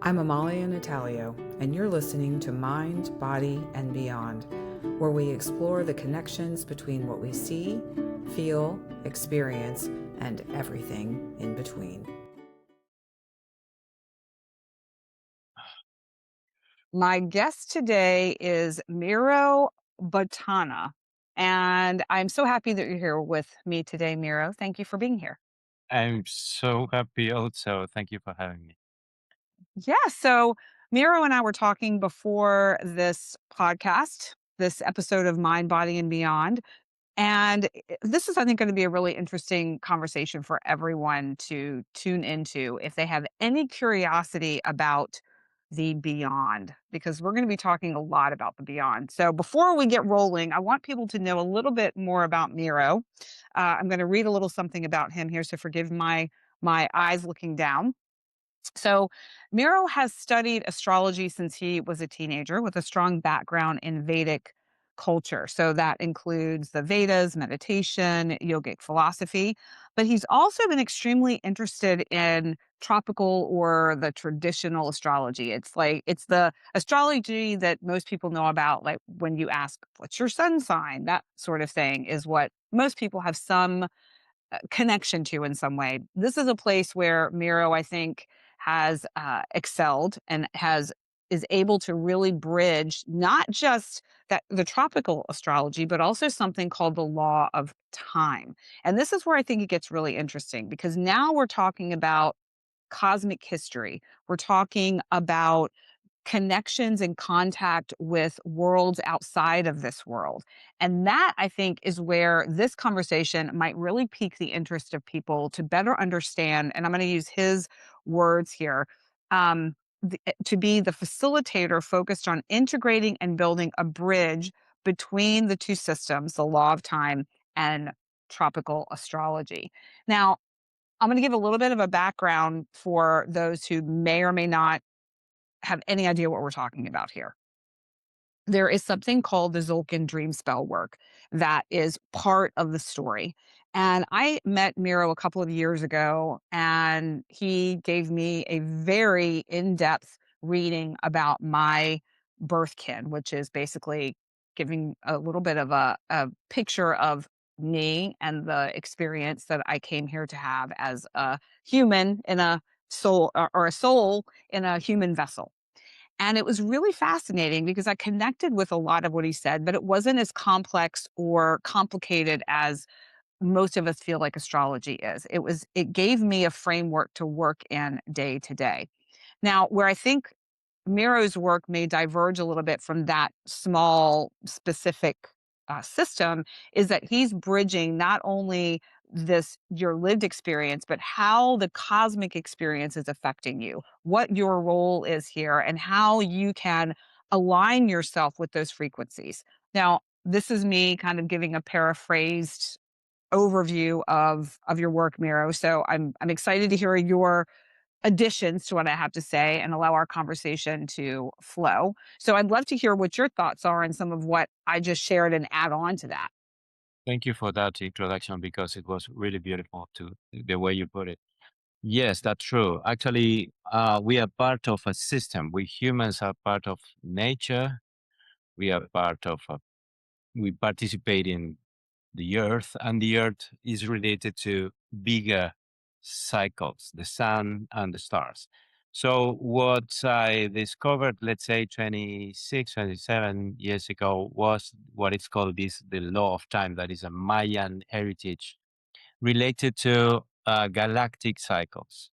I'm Amalia Natalio, and you're listening to Mind, Body, and Beyond, where we explore the connections between what we see, feel, experience, and everything in between. My guest today is Mero Botana, and I'm so happy that you're here with me today, Mero. Thank you for being here. I'm so happy also. Thank you for having me. Yeah, so Mero and I were talking before this podcast, this episode of Mind, Body, and Beyond. And this is, I think, going to be a really interesting conversation for everyone to tune into if they have any curiosity about the beyond, because we're going to be talking a lot about the beyond. So before we get rolling, I want people to know a little bit more about Miro. I'm going to read a little something about him here, so forgive my eyes looking down. So, Miro has studied astrology since he was a teenager with a strong background in Vedic culture. So, that includes the Vedas, meditation, yogic philosophy. But he's also been extremely interested in tropical or the traditional astrology. It's the astrology that most people know about, like when you ask, what's your sun sign? That sort of thing is what most people have some connection to in some way. This is a place where Miro, I think, has excelled and has is able to really bridge not just that the tropical astrology, but also something called the law of time. And this is where I think it gets really interesting because now we're talking about cosmic history. We're talking about connections and contact with worlds outside of this world. And that, I think, is where this conversation might really pique the interest of people to better understand. And I'm going to use his words here to be the facilitator focused on integrating and building a bridge between the two systems, the law of time and tropical astrology. Now, I'm going to give a little bit of a background for those who may or may not have any idea what we're talking about here. There is something called the Tzolkin Dreamspell work that is part of the story. And I met Miro a couple of years ago, and he gave me a very in depth reading about my birthkin, which is basically giving a little bit of a picture of me and the experience that I came here to have as a human in a soul or a soul in a human vessel. And it was really fascinating because I connected with a lot of what he said, but it wasn't as complex or complicated as most of us feel like astrology is. It gave me a framework to work in day to day. Now, where I think Miro's work may diverge a little bit from that small, specific system is that he's bridging not only this your lived experience, but how the cosmic experience is affecting you, what your role is here, and how you can align yourself with those frequencies. Now, this is me kind of giving a paraphrased overview of your work, Miro. So I'm excited to hear your additions to what I have to say and allow our conversation to flow. So I'd love to hear what your thoughts are on some of what I just shared and add on to that. Thank you for that introduction because it was really beautiful to the way you put it. Yes, that's true. Actually, we are part of a system. We humans are part of nature. We are part of we participate in the earth, and the earth is related to bigger cycles, the sun and the stars. So what I discovered, let's say 26, 27 years ago, was what is called the law of time. That is a Mayan heritage related to galactic cycles.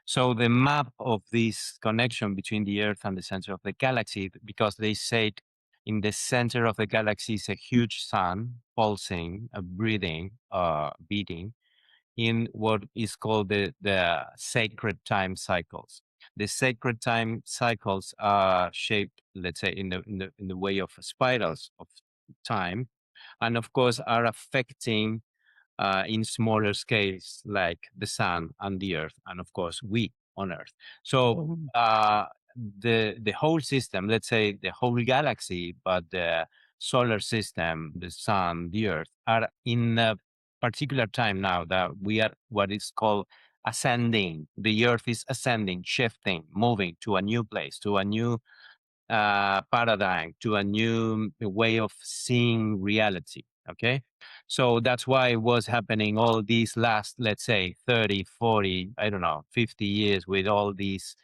So the map of this connection between the Earth and the center of the galaxy, because they said in the center of the galaxy is a huge sun pulsing, breathing, beating in what is called the sacred time cycles. The sacred time cycles are shaped, let's say, in the way of spirals of time, and of course are affecting in smaller scales like the sun and the earth, and of course we on earth. So the whole system, let's say the whole galaxy, but the solar system, the sun, the earth, are in a particular time now that we are what is called ascending. The earth is ascending, shifting, moving to a new place, to a new paradigm, to a new way of seeing reality. Okay. So that's why it was happening all these last, let's say, 30, 40, I don't know, 50 years with all these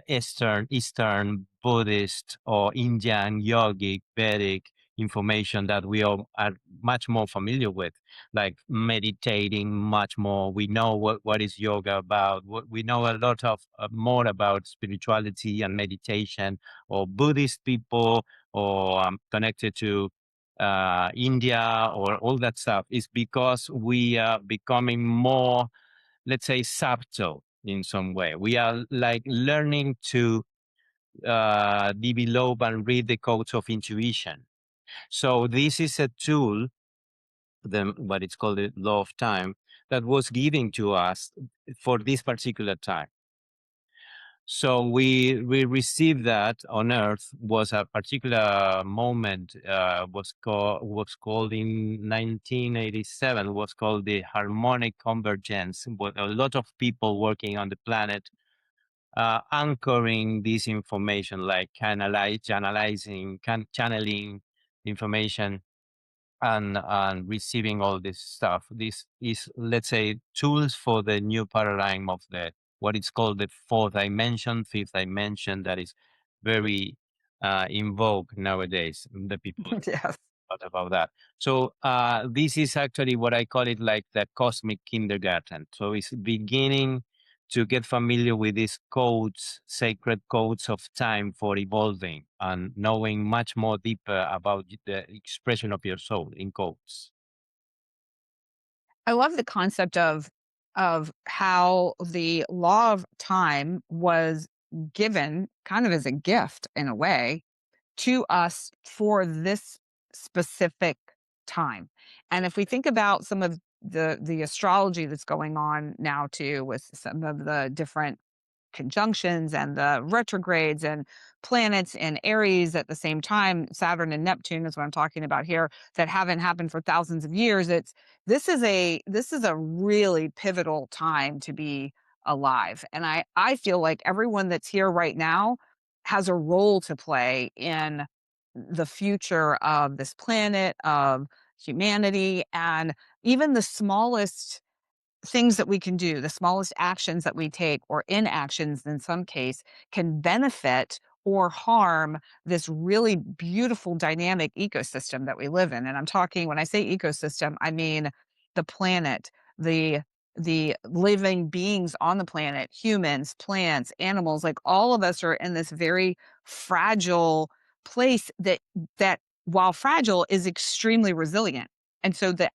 Eastern Buddhist or Indian, yogic, Vedic information that we all are much more familiar with, like meditating much more. We know what is yoga about. We know a lot of more about spirituality and meditation, or Buddhist people, or connected to India, or all that stuff, is because we are becoming more, let's say, subtle in some way. We are like learning to develop and read the codes of intuition. So this is a tool, what it's called the law of time, that was given to us for this particular time. So we received that on Earth. Was a particular moment, was called in 1987, was called the harmonic convergence. A lot of people working on the planet, anchoring this information, like channeling information, and receiving all this stuff. This is, let's say, tools for the new paradigm of the what is called the fifth dimension, that is very in vogue nowadays. The people Yes. thought about that. So this is actually what I call it, like the cosmic kindergarten. So it's beginning to get familiar with these codes, sacred codes of time for evolving, and knowing much more deeper about the expression of your soul in codes. I love the concept of how the law of time was given kind of as a gift in a way to us for this specific time. And if we think about some of the astrology that's going on now too, with some of the different conjunctions and the retrogrades and planets in Aries at the same time, Saturn and Neptune is what I'm talking about here, that haven't happened for thousands of years. This is a really pivotal time to be alive. And I feel like everyone that's here right now has a role to play in the future of this planet, of humanity, and even the smallest things that we can do, the smallest actions that we take, or inactions in some case, can benefit or harm this really beautiful dynamic ecosystem that we live in. And I'm talking, when I say ecosystem, I mean the planet, the the living beings on the planet, humans, plants, animals, like all of us are in this very fragile place that while fragile is extremely resilient. And so the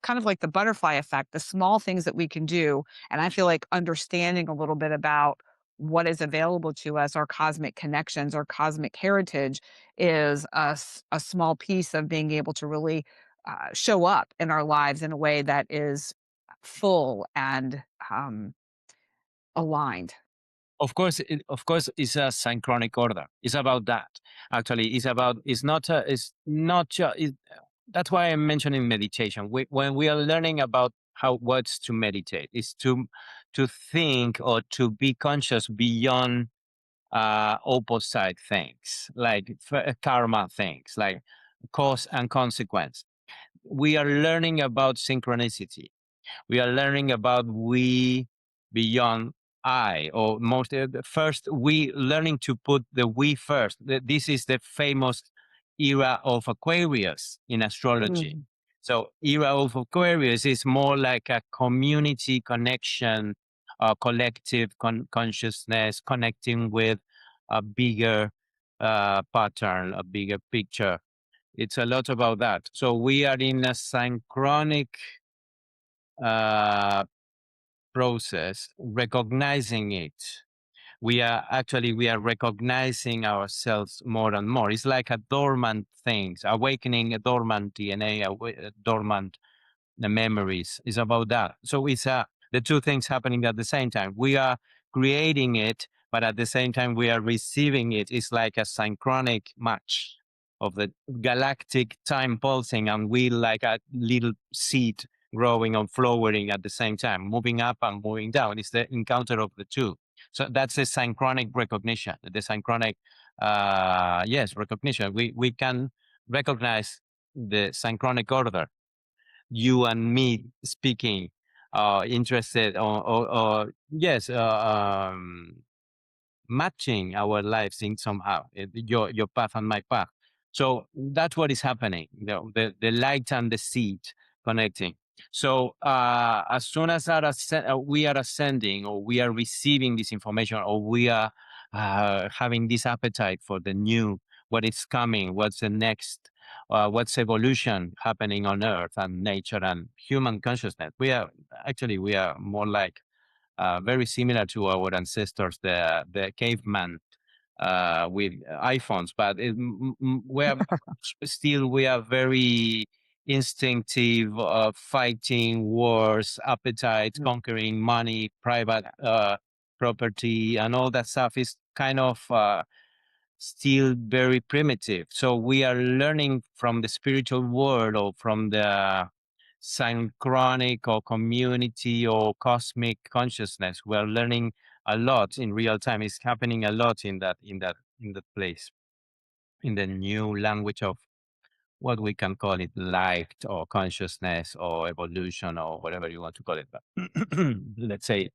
kind of like the butterfly effect, the small things that we can do. And I feel like understanding a little bit about what is available to us, our cosmic connections, our cosmic heritage, is a small piece of being able to really show up in our lives in a way that is full and aligned. Of course, it's a synchronic order. It's about that. Actually, it's not, that's why I'm mentioning meditation. When we are learning about what's to meditate, is to think or to be conscious beyond opposite things, like karma things, like cause and consequence. We are learning about synchronicity. We are learning about we beyond I, or most first we learning to put the we first. This is the famous era of Aquarius in astrology. Mm. So era of Aquarius is more like a community connection, collective consciousness, connecting with a bigger pattern, a bigger picture. It's a lot about that. So we are in a synchronic uh, process, recognizing it. We are recognizing ourselves more and more. It's like a dormant things, awakening a dormant DNA, dormant memories. Is about that. So it's the two things happening at the same time. We are creating it, but at the same time we are receiving it. It's like a synchronic match of the galactic time pulsing, and we like a little seed growing or flowering at the same time, moving up and moving down. It's the encounter of the two. So that's a synchronic recognition. The synchronic, recognition. We can recognize the synchronic order. You and me speaking, interested or yes, matching our lives in somehow, your path and my path. So that's what is happening. The light and the seed connecting. So as soon as we are ascending, or we are receiving this information, or we are having this appetite for the new, what is coming, what's the next, what's evolution happening on Earth and nature and human consciousness. We are more like very similar to our ancestors, the caveman with iPhones, but we are very instinctive, fighting wars, appetite, conquering money, private property, and all that stuff is kind of still very primitive. So we are learning from the spiritual world, or from the synchronic or community or cosmic consciousness. We are learning a lot in real time. It's happening a lot in that place, in the new language of what we can call it, light or consciousness or evolution or whatever you want to call it. But let's say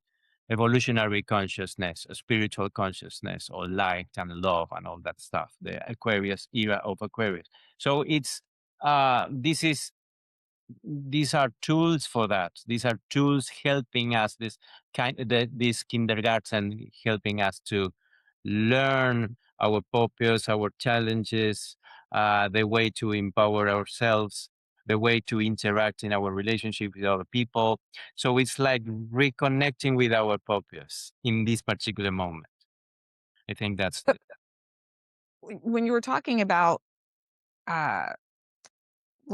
evolutionary consciousness, spiritual consciousness, or light and love and all that stuff, the Aquarius era of Aquarius. So it's these are tools for that. These are tools helping us, this kindergarten helping us to learn our purpose, our challenges, the way to empower ourselves, the way to interact in our relationship with other people. So it's like reconnecting with our purpose in this particular moment. I think that's When you were talking about uh,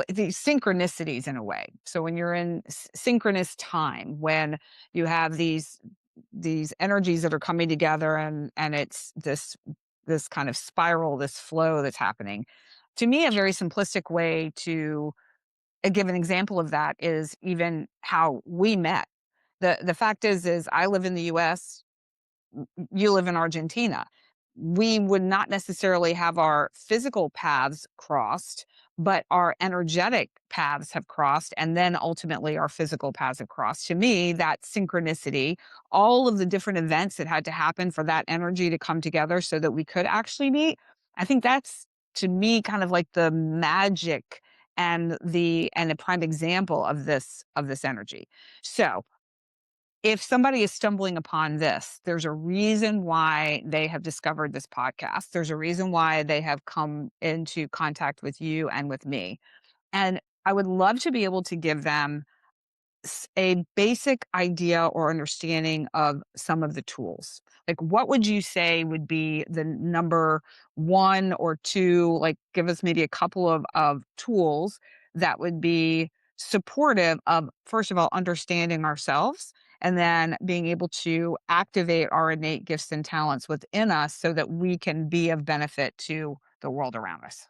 these synchronicities in a way. So when you're in synchronous time, when you have these energies that are coming together, and it's this kind of spiral, this flow that's happening. To me, a very simplistic way to give an example of that is even how we met. The fact is I live in the US, you live in Argentina. We would not necessarily have our physical paths crossed, but our energetic paths have crossed, and then ultimately our physical paths have crossed. To me, that synchronicity, all of the different events that had to happen for that energy to come together so that we could actually meet, I think that's, to me, kind of like the magic and a prime example of this energy. So if somebody is stumbling upon this, there's a reason why they have discovered this podcast. There's a reason why they have come into contact with you and with me. And I would love to be able to give them a basic idea or understanding of some of the tools. Like, what would you say would be the number one or two? Like, give us maybe a couple of tools that would be supportive of, first of all, understanding ourselves, and then being able to activate our innate gifts and talents within us so that we can be of benefit to the world around us.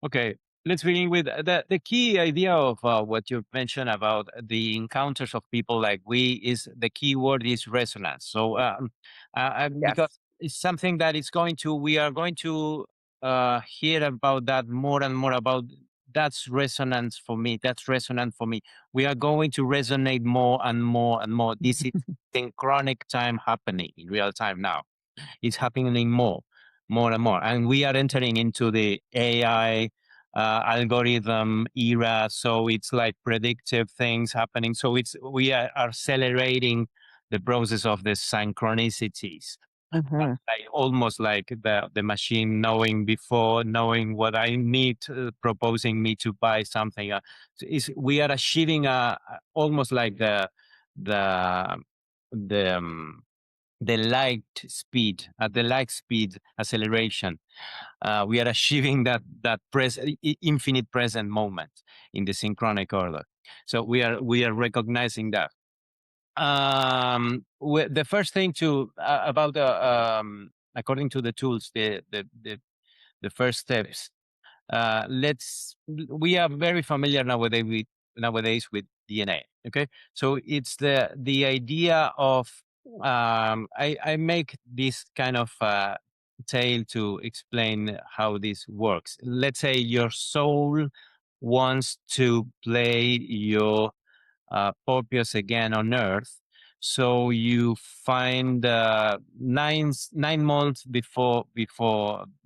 okay. Let's begin with the key idea of what you mentioned about the encounters of people like we. Is the key word is resonance. So because Yes. it's something that we are going to hear about that more and more about. That's resonance for me. That's resonant for me. We are going to resonate more and more and more. This is synchronic time happening in real time now. It's happening more and more. And we are entering into the AI algorithm era. So it's like predictive things happening. So we are accelerating the process of the synchronicities. Mhm. Like almost like the machine knowing what I need, proposing me to buy something. We are achieving almost like the the um, the light speed, at the light speed acceleration. We are achieving that infinite present moment in the synchronic order. So we are recognizing that. The first thing to about according to the tools, the first steps. We are very familiar nowadays with DNA. Okay, so it's the idea of I make this kind of tale to explain how this works. Let's say your soul wants to play your purpose again on Earth. So you find 9 months before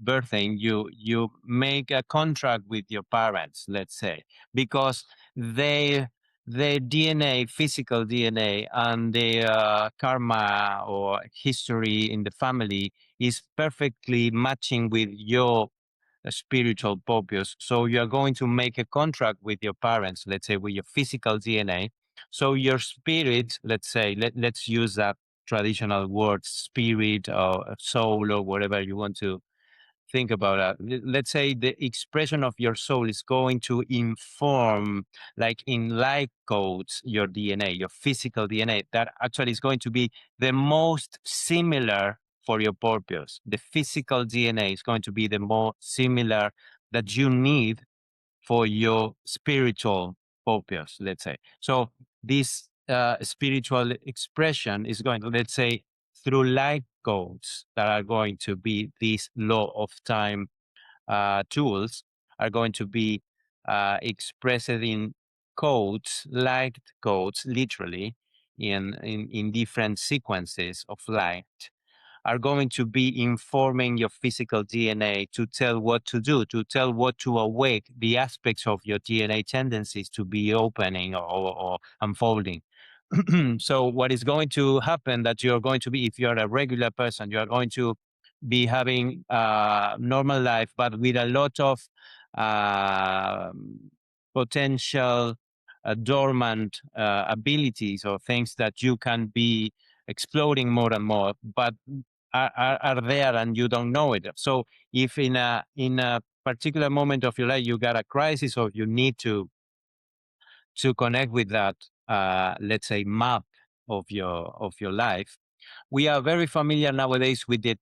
birthing, you make a contract with your parents, let's say, because they their DNA, physical DNA, and their karma or history in the family is perfectly matching with your spiritual purpose. So you're going to make a contract with your parents, let's say with your physical DNA. So your spirit, let's say, let's use that traditional word, spirit or soul or whatever you want to think about that. Let's say the expression of your soul is going to inform, like in light codes, your DNA, your physical DNA. That actually is going to be the most similar for your purpose. The physical DNA is going to be the more similar that you need for your spiritual purpose, let's say. So this spiritual expression is going to, let's say, through light codes that are going to be these law of time tools are going to be expressed in codes, light codes, literally in different sequences of light are going to be informing your physical DNA to tell what to do, to tell what to awake, the aspects of your DNA tendencies to be opening or unfolding. So what is going to happen that you're going to be, if you're a regular person, you're going to be having a normal life, but with a lot of uh, potential dormant abilities or things that you can be exploding more and more, but are there and you don't know it. So if in a particular moment of your life you got a crisis or you need to connect with that, let's say, map of your life, we are very familiar nowadays with the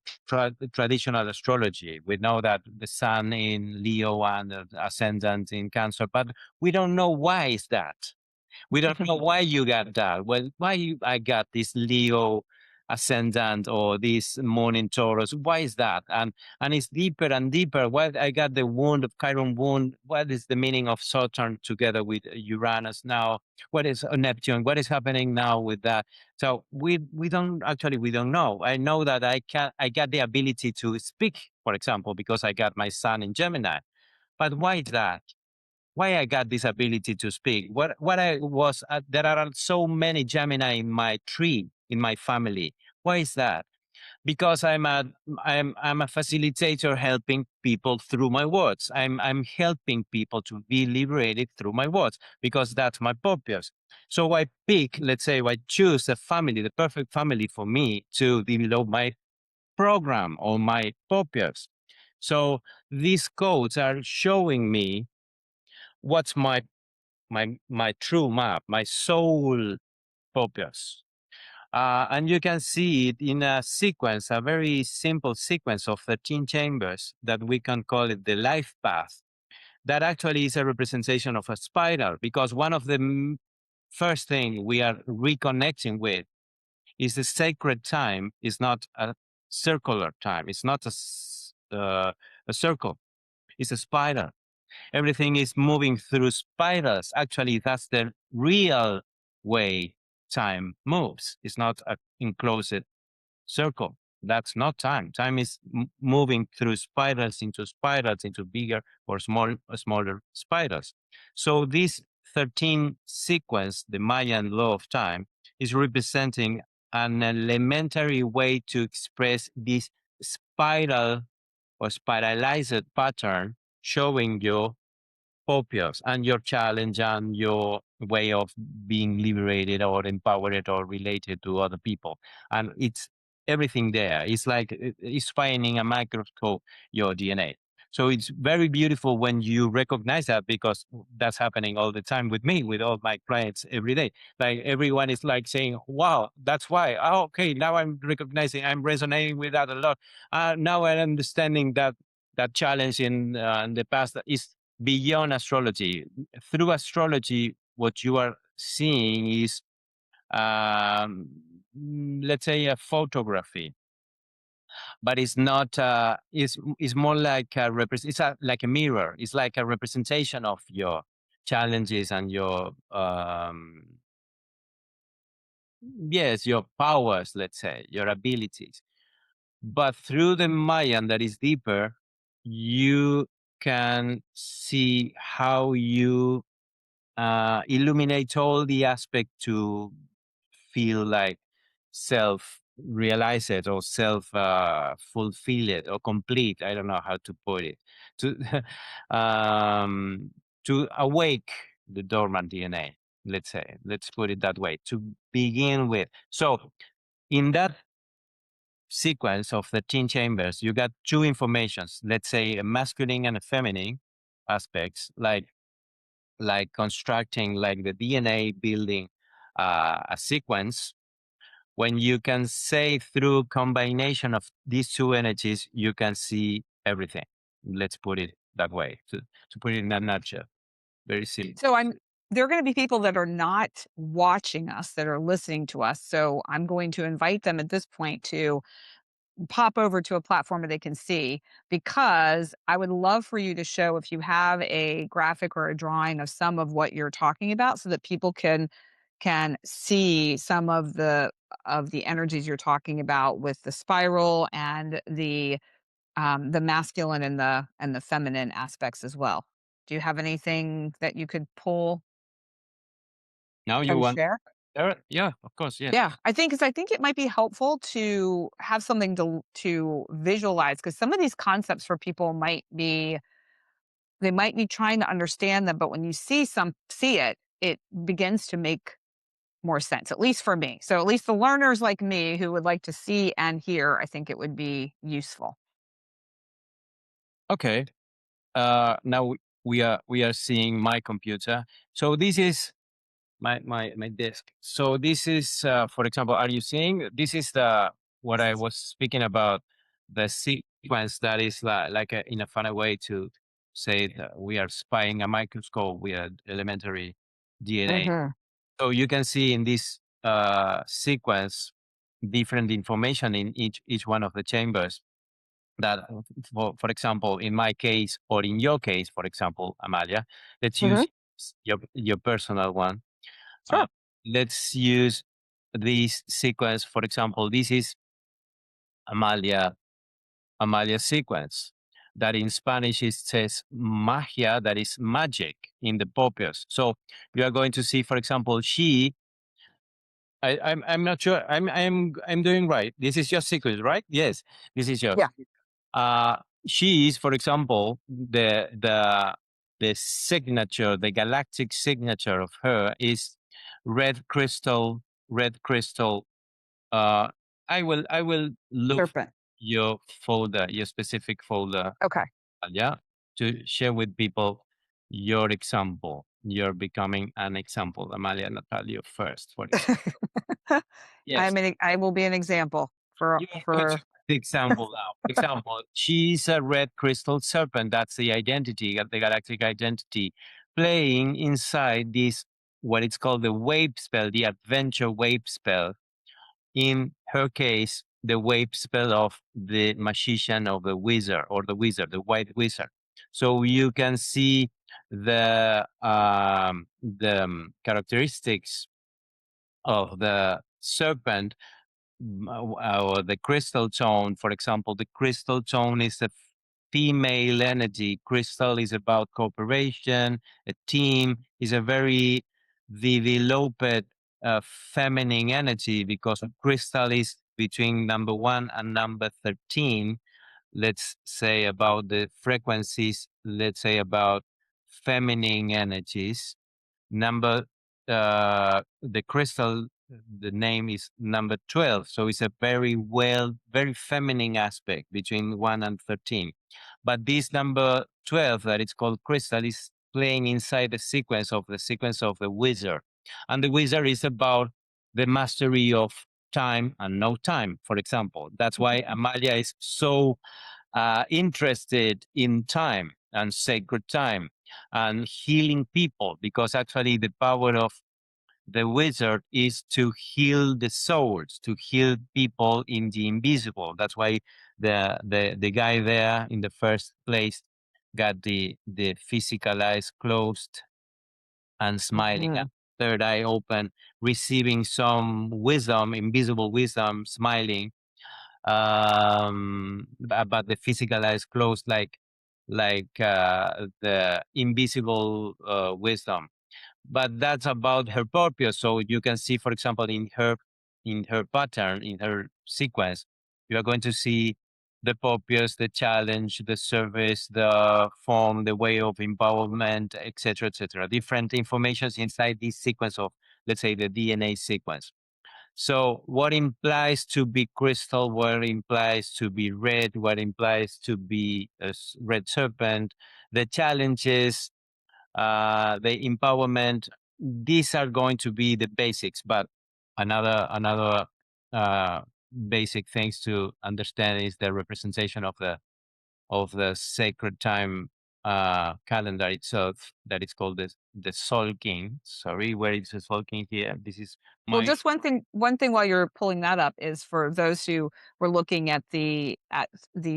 traditional astrology. We know that the sun in Leo and the ascendant in Cancer, but we don't know why is that. We don't know why you got that. Well, I got this Leo ascendant or this moon in Taurus. Why is that? And it's deeper and deeper. Why I got the wound of Chiron wound. What is the meaning of Saturn together with Uranus now? What is Neptune? What is happening now with that? So we don't know. I know that I got the ability to speak, for example, because I got my sun in Gemini. But why is that? Why I got this ability to speak? What I was? There are so many Gemini in my tree, in my family. Why is that? Because I'm a facilitator helping people through my words. I'm helping people to be liberated through my words because that's my purpose. So I pick, let's say, I choose a family, the perfect family for me to develop my program or my purpose. So these codes are showing me what's my true map, my soul purpose. And you can see it in a sequence, a very simple sequence of 13 chambers that we can call it the life path. That actually is a representation of a spiral because one of the first thing we are reconnecting with is the sacred time is not a circular time. It's not a circle. It's a spiral. Everything is moving through spirals. Actually, that's the real way time moves. It's not an enclosed circle. That's not time. Time is moving through spirals into bigger or smaller spirals. So this 13 sequence, the Mayan law of time, is representing an elementary way to express this spiral or spiralized pattern showing you purpose and your challenge and your way of being liberated or empowered or related to other people. And it's everything there. It's like it's finding a microscope your DNA. So it's very beautiful when you recognize that because that's happening all the time with me, with all my clients every day. Like everyone is like saying, wow, that's why. Oh, okay, now I'm recognizing, I'm resonating with that a lot. Now I'm understanding that challenge in the past is beyond astrology. Through astrology, what you are seeing is, let's say, a photography, but it's not. It's more like it's like a mirror. It's like a representation of your challenges and your yes, your powers. Let's say your abilities. But through the Mayan that is deeper, you can see how you illuminate all the aspect to feel like self realize it or self fulfill it or complete. I don't know how to put it. To to awake the dormant DNA. Let's say, let's put it that way. To begin with, so in that sequence of 13 chambers, you got two informations. Let's say a masculine and a feminine aspects, like constructing like the DNA building a sequence. When you can say through combination of these two energies, you can see everything. Let's put it that way. To put it in a nutshell, very simple. So there are going to be people that are not watching us, that are listening to us. So I'm going to invite them at this point to pop over to a platform where they can see, because I would love for you to show, if you have a graphic or a drawing of some of what you're talking about, so that people can see some of the energies you're talking about with the spiral and the masculine and the feminine aspects as well. Do you have anything that you could pull Now you and want? share? Yeah, of course, yes. Yeah, I think it might be helpful to have something to visualize, because some of these concepts for people might be trying to understand them, but when you see it, it begins to make more sense, at least for me. So at least the learners like me who would like to see and hear, I think it would be useful. Okay. Now we are seeing my computer. So this is my desk. So this is, for example, are you seeing? This is the what I was speaking about, the sequence that is like in a funny way to say that we are spying a microscope with elementary DNA. Hmm. So you can see in this sequence different information in each one of the chambers. That, for example, in my case or in your case, for example, Amalia, let's Hmm. use your personal one. Sure. Let's use this sequence. For example, this is Amalia Amalia sequence. That in Spanish it says magia, that is magic in the purpose. So you are going to see, for example, I'm not sure. I'm doing right. This is your sequence, right? Yes, this is yours. Yeah. Uh, she is, for example, the signature, the galactic signature of her is red crystal. Red crystal. Uh, I will look Serpent. your folder, your specific folder, Okay. yeah, to share with people your example. You're becoming an example, Amalia Natalio first, for example. Yes. I will be an example You are going to the example now. For example, she's a red crystal serpent. That's the identity, the galactic identity, playing inside this, what it's called the wave spell, the adventure wave spell. In her case, the wave spell of the magician of the wizard, or the wizard, the white wizard. So you can see the characteristics of the serpent, or the crystal tone. For example, the crystal tone is a female energy. Crystal is about cooperation. A team is a very developed feminine energy, because crystal is between number 1 and number 13. Let's say about the frequencies, let's say about feminine energies. Number the crystal, the name is number 12. So it's a very feminine aspect between 1 and 13. But this number 12, that it's called crystal, is playing inside the sequence of the wizard. And the wizard is about the mastery of time and no time, for example. That's why Amalia is so interested in time and sacred time and healing people, because actually the power of the wizard is to heal the souls, to heal people in the invisible. That's why the guy there in the first place got the physical eyes closed and smiling, Mhm. third eye open, receiving some wisdom, invisible wisdom, smiling. But the physical eyes closed, like the invisible wisdom. But that's about her purpose. So you can see, for example, in her pattern, in her sequence, you are going to see the purpose, the challenge, the service, the form, the way of empowerment, etc., etc. Different informations inside this sequence of, let's say, the DNA sequence. So what implies to be crystal, what implies to be red, what implies to be a red serpent, the challenges, the empowerment, these are going to be the basics. But another uh, basic things to understand is the representation of the sacred time calendar itself, that is called the Tzolkin. Sorry, where is the Tzolkin here? This is Well, my just one thing while you're pulling that up is for those who were looking at the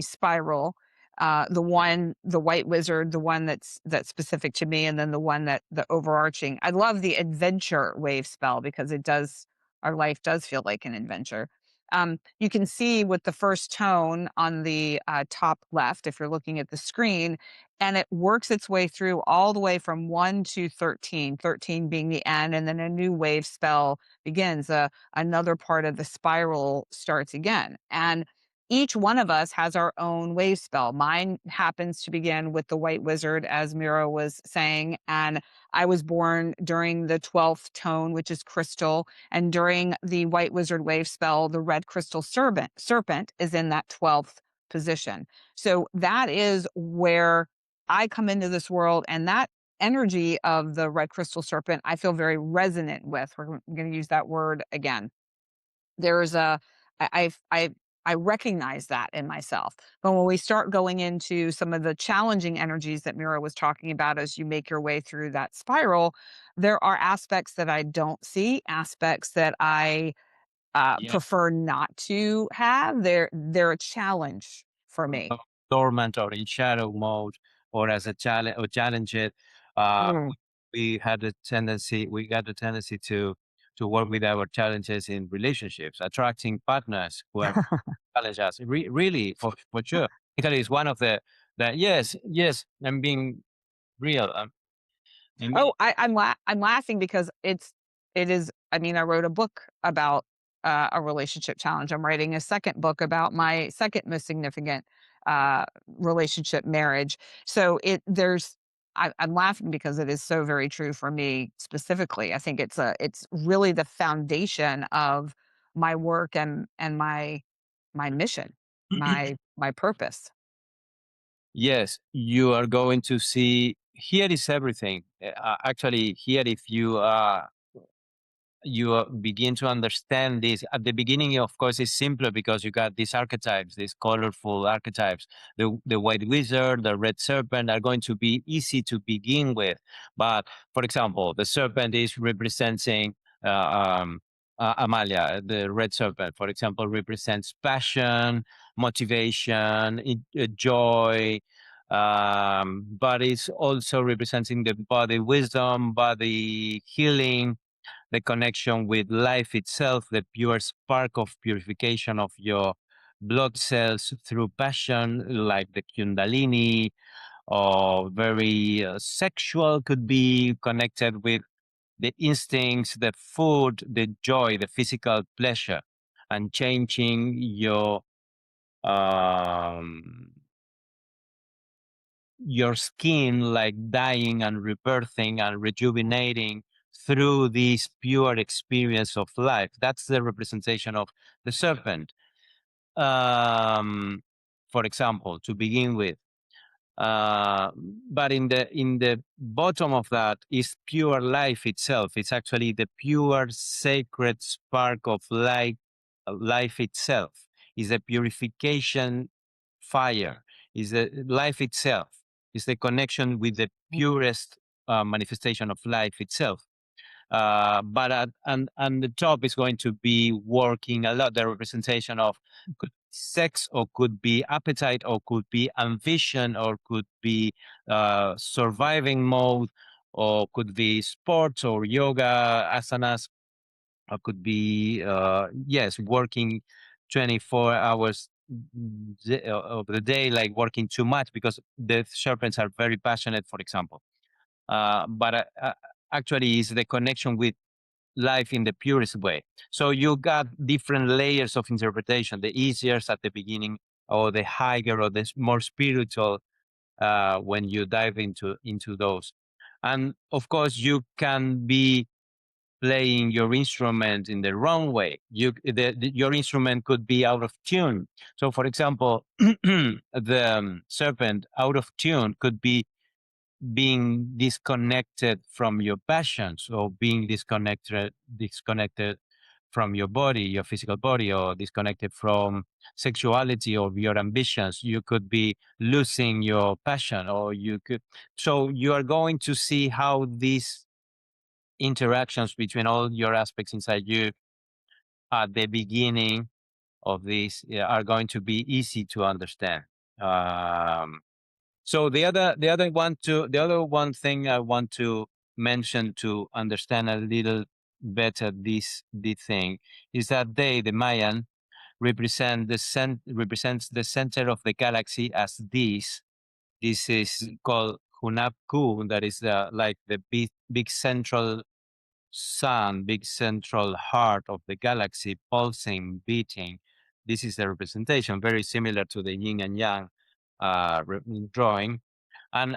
spiral, the white wizard, the one that's specific to me, and then the overarching. I love the adventure wave spell because our life does feel like an adventure. You can see with the first tone on the top left, if you're looking at the screen, and it works its way through all the way from 1 to 13, 13 being the end, and then a new wave spell begins. Another part of the spiral starts again. And each one of us has our own wave spell. Mine happens to begin with the white wizard, as Miro was saying. And I was born during the 12th tone, which is crystal. And during the white wizard wave spell, the red crystal serpent is in that 12th position. So that is where I come into this world. And that energy of the red crystal serpent, I feel very resonant with. We're going to use that word again. There's a, I recognize that in myself. But when we start going into some of the challenging energies that Mira was talking about as you make your way through that spiral, there are aspects that I don't see, aspects that I yeah, prefer not to have. They're a challenge for me. dormant or in shadow mode, or as a challenge or challenge it. Uh, Mm. we got the tendency to work with our challenges in relationships, attracting partners who are challenge us. Really, for sure. Italy is one of the yes, I'm being real. I mean, Oh, I'm laughing because it is. I mean, I wrote a book about a relationship challenge. I'm writing a second book about my second most significant relationship marriage. So I'm laughing because it is so very true for me specifically. I think it's really the foundation of my work and my mission, my purpose. yes, you are going to see. Here is everything. Actually, here, if you begin to understand this at the beginning, of course it's simpler because you got these archetypes, these colorful archetypes. The white wizard, the red serpent are going to be easy to begin with. But for example, the serpent is representing uh, um, Amalia. The red serpent, for example, represents passion, motivation, joy, but it's also representing the body wisdom, body healing, the connection with life itself, the pure spark of purification of your blood cells through passion, like the Kundalini, or very sexual, could be connected with the instincts, the food, the joy, the physical pleasure, and changing um, your skin, like dying and rebirthing and rejuvenating through this pure experience of life. That's the representation of the serpent. Um, for example, to begin with. Uh, but in the bottom of that is pure life itself. It's actually the pure sacred spark of life itself. Is the purification fire. Is the life itself. Is the connection with the purest manifestation of life itself. But and the top is going to be working a lot. The representation of could be sex, or could be appetite, or could be ambition, or could be surviving mode, or could be sports or yoga asanas, or could be yes, working 24 hours of the day, like working too much, because the serpents are very passionate, for example. But actually is the connection with life in the purest way. So you got different layers of interpretation, the easier at the beginning, or the higher, or the more spiritual when you dive into those. And of course you can be playing your instrument in the wrong way. Your instrument could be out of tune. So for example, the serpent out of tune could be being disconnected from your passions, or being disconnected from your body, your physical body, or disconnected from sexuality or your ambitions. You could be losing your passion, or you could. So you are going to see how these interactions between all your aspects inside you at the beginning of this are going to be easy to understand. So the other one thing I want to mention to understand a little better this thing is that the Mayan, represents the center of the galaxy as this. This is called Hunapku, that is like the big central sun, big central heart of the galaxy, pulsing, beating. This is the representation, very similar to the yin and yang drawing. And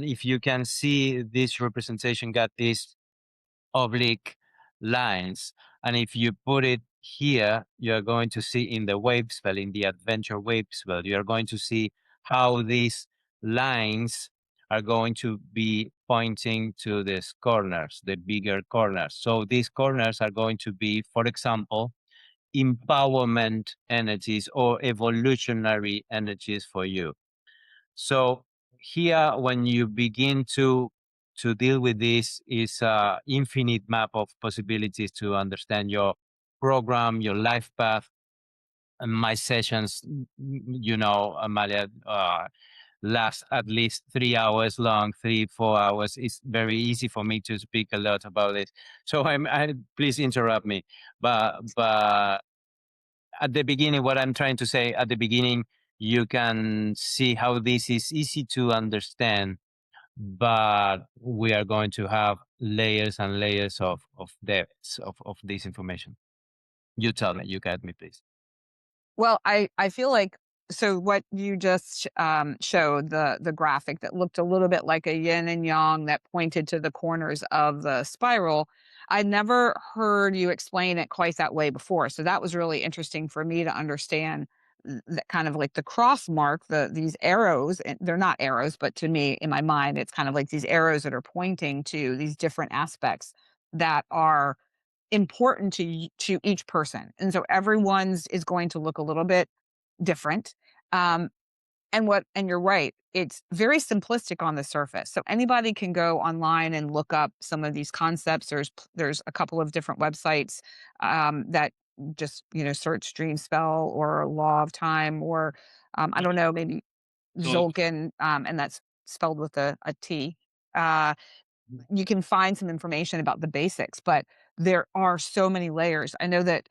if you can see, this representation got these oblique lines. And if you put it here, you're going to see in the wave spell, in the adventure wave spell, you're going to see how these lines are going to be pointing to these corners, the bigger corners. So these corners are going to be, for example, empowerment energies or evolutionary energies for you. So here, when you begin to deal with this, is a infinite map of possibilities to understand your program, your life path. And my sessions, Amalia, last at least 3 hours long, 3-4 hours. It's very easy for me to speak a lot about it. So please interrupt me. But at the beginning, what I'm trying to say at the beginning, you can see how this is easy to understand, but we are going to have layers and layers of depths of this information. You tell me, you guide me, please. Well, I feel like, so what you just showed, the graphic that looked a little bit like a yin and yang that pointed to the corners of the spiral. I never heard you explain it quite that way before. So that was really interesting for me to understand, that kind of like the cross mark, these arrows, and they're not arrows, but to me, in my mind, it's kind of like these arrows that are pointing to these different aspects that are important to each person. And so everyone's is going to look a little bit different. Um, and you're right, it's very simplistic on the surface. So anybody can go online and look up some of these concepts. There's a couple of different websites that just, search Dreamspell or Law of Time, or I don't know, maybe Tzolkin, and that's spelled with a T. Uh, you can find some information about the basics, but there are so many layers. I know that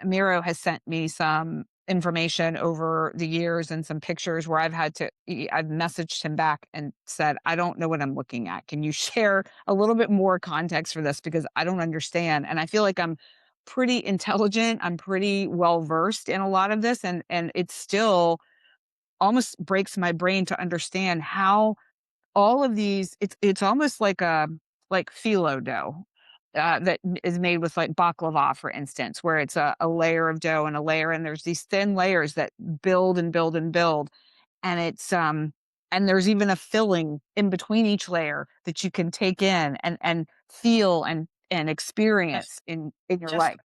Mero has sent me some information over the years and some pictures where I've messaged him back and said, I don't know what I'm looking at. Can you share a little bit more context for this? Because I don't understand. And I feel like I'm pretty intelligent. I'm pretty well versed in a lot of this. And it still almost breaks my brain to understand how all of these, it's almost like like phyllo dough, that is made with like baklava, for instance, where it's a layer of dough and a layer, and there's these thin layers that build and build and build. And and there's even a filling in between each layer that you can take in and feel and Yes, experience in your just life.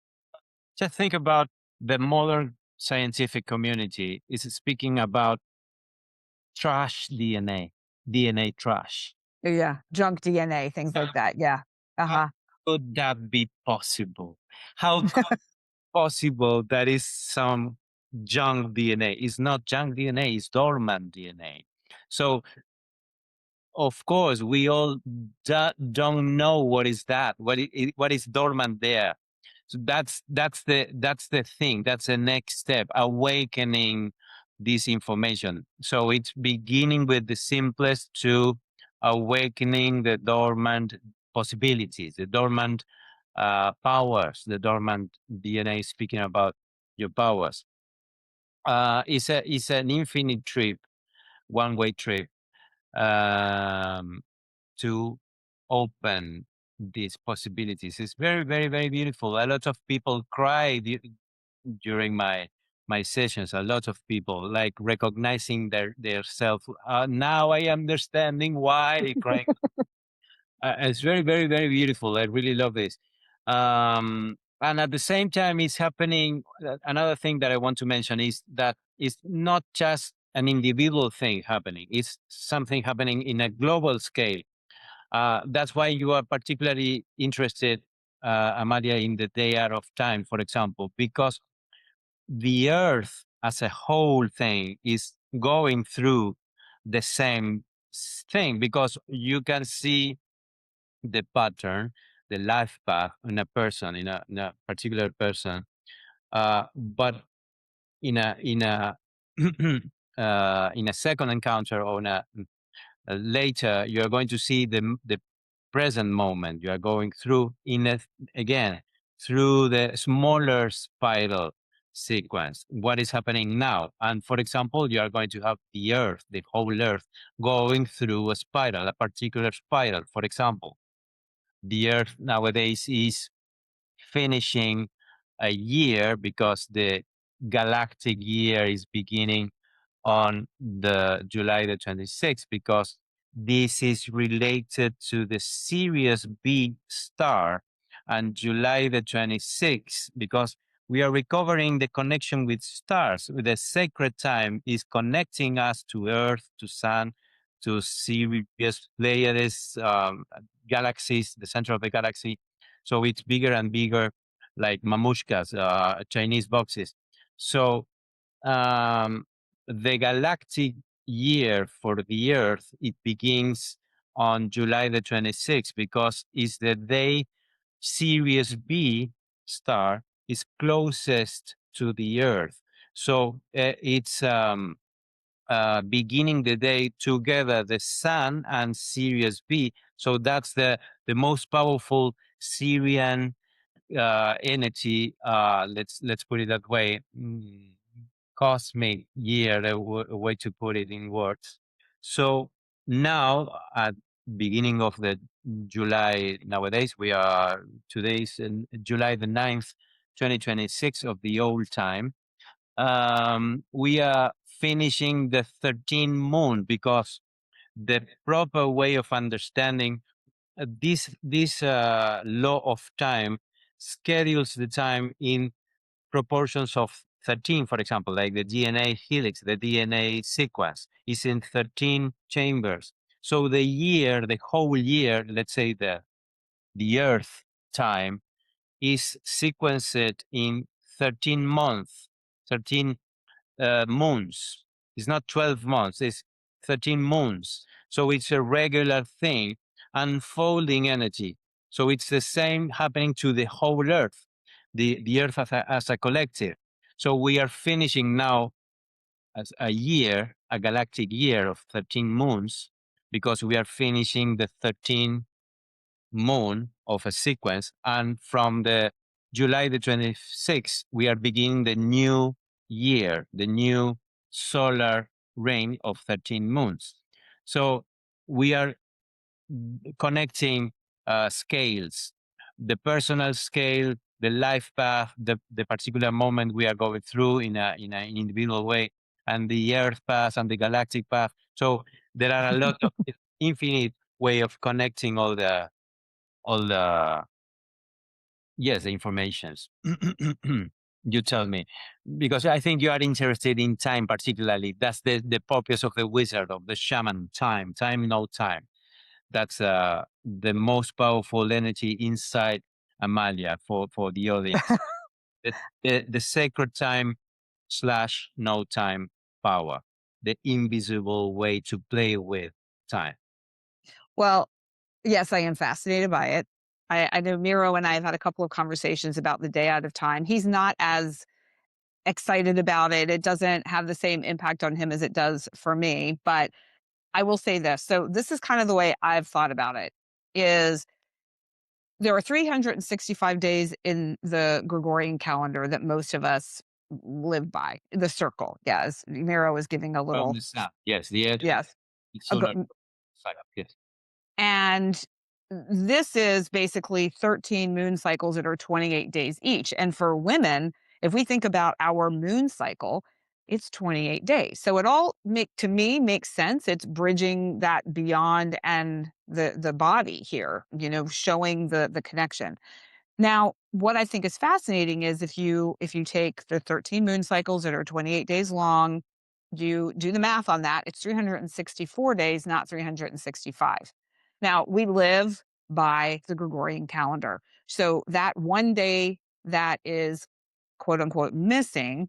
just think about the modern scientific community is speaking about trash DNA, DNA trash. Yeah, junk DNA, things like that. Yeah. How Uh-huh. could that be possible? How could possible that is some junk DNA? It's not junk DNA, it's dormant DNA. So of course, we all don't know what is that, what is dormant there. So that's the thing. That's the next step, awakening this information. So it's beginning with the simplest to awakening the dormant possibilities, the dormant powers, the dormant DNA. Speaking about your powers, it's an infinite trip, one way trip. Um, to open these possibilities. It's very, very, very beautiful. A lot of people cry during my sessions. A lot of people like recognizing their self. Now I understanding why they cry. It's very, very, very beautiful. I really love this. And at the same time, it's happening. Another thing that I want to mention is that it's not just an individual thing happening. It's something happening in a global scale. That's why you are particularly interested, Amalia, in the day out of time, for example, because the Earth as a whole thing is going through the same thing, because you can see the pattern, the life path in a person, in a particular person, but in a in a second encounter or in a later, you are going to see the present moment you are going through again through the smaller spiral sequence. What is happening now? And for example, you are going to have the Earth, the whole Earth, going through a spiral, a particular spiral. For example, the Earth nowadays is finishing a year because the galactic year is beginning on the July the 26th, because this is related to the Sirius B star, and July the 26th, because we are recovering the connection with stars. The sacred time is connecting us to Earth, to Sun, to Sirius Pleiades, galaxies, the center of the galaxy. So it's bigger and bigger, like mamushkas, Chinese boxes. So um, the galactic year for the Earth, it begins on July the 26th, because it's the day Sirius B star is closest to the Earth. So it's beginning the day together, the Sun and Sirius B. So that's the most powerful Syrian energy. Let's put it that way. Cosmic year, a way to put it in words. So now at beginning of the July, nowadays today's July the 9th, 2026 of the old time. We are finishing the 13th moon, because the proper way of understanding this law of time schedules the time in proportions of 13, for example, like the DNA helix, the DNA sequence is in 13 chambers. So the whole year, let's say the Earth time is sequenced in 13 months, 13 moons. It's not 12 months, it's 13 moons. So it's a regular thing, unfolding energy. So it's the same happening to the whole Earth, the Earth as a collective. So we are finishing now as a year, a galactic year of 13 moons, because we are finishing the 13 moon of a sequence. And from the July the 26th, we are beginning the new year, the new solar reign of 13 moons. So we are connecting scales, the personal scale, the life path, the particular moment we are going through in an individual way, and the earth path and the galactic path. So there are a lot of infinite way of connecting all the yes, the informations. You tell me, because I think you are interested in time particularly. That's the purpose of the wizard, of the shaman. Time, no time. that's the most powerful energy inside Amalia for the audience. The sacred time slash no time power, the invisible way to play with time. Well, yes, I am fascinated by it. I know Miro and I have had a couple of conversations about the day out of time. He's not as excited about it. It doesn't have the same impact on him as it does for me. But I will say this. So this is kind of the way I've thought about it is there are 365 days in the Gregorian calendar that most of us live by. The circle. Yes. Miro is giving a From little, the sun. Yes, the edge. yes. It's a solar go- cycle. Yes. And this is basically 13 moon cycles that are 28 days each. And for women, if we think about our moon cycle, it's 28 days. So it all to me makes sense. It's bridging that beyond and the body here, showing the connection. Now, what I think is fascinating is if you take the 13 moon cycles that are 28 days long, you do the math on that, it's 364 days, not 365. Now, we live by the Gregorian calendar. So that one day that is quote unquote missing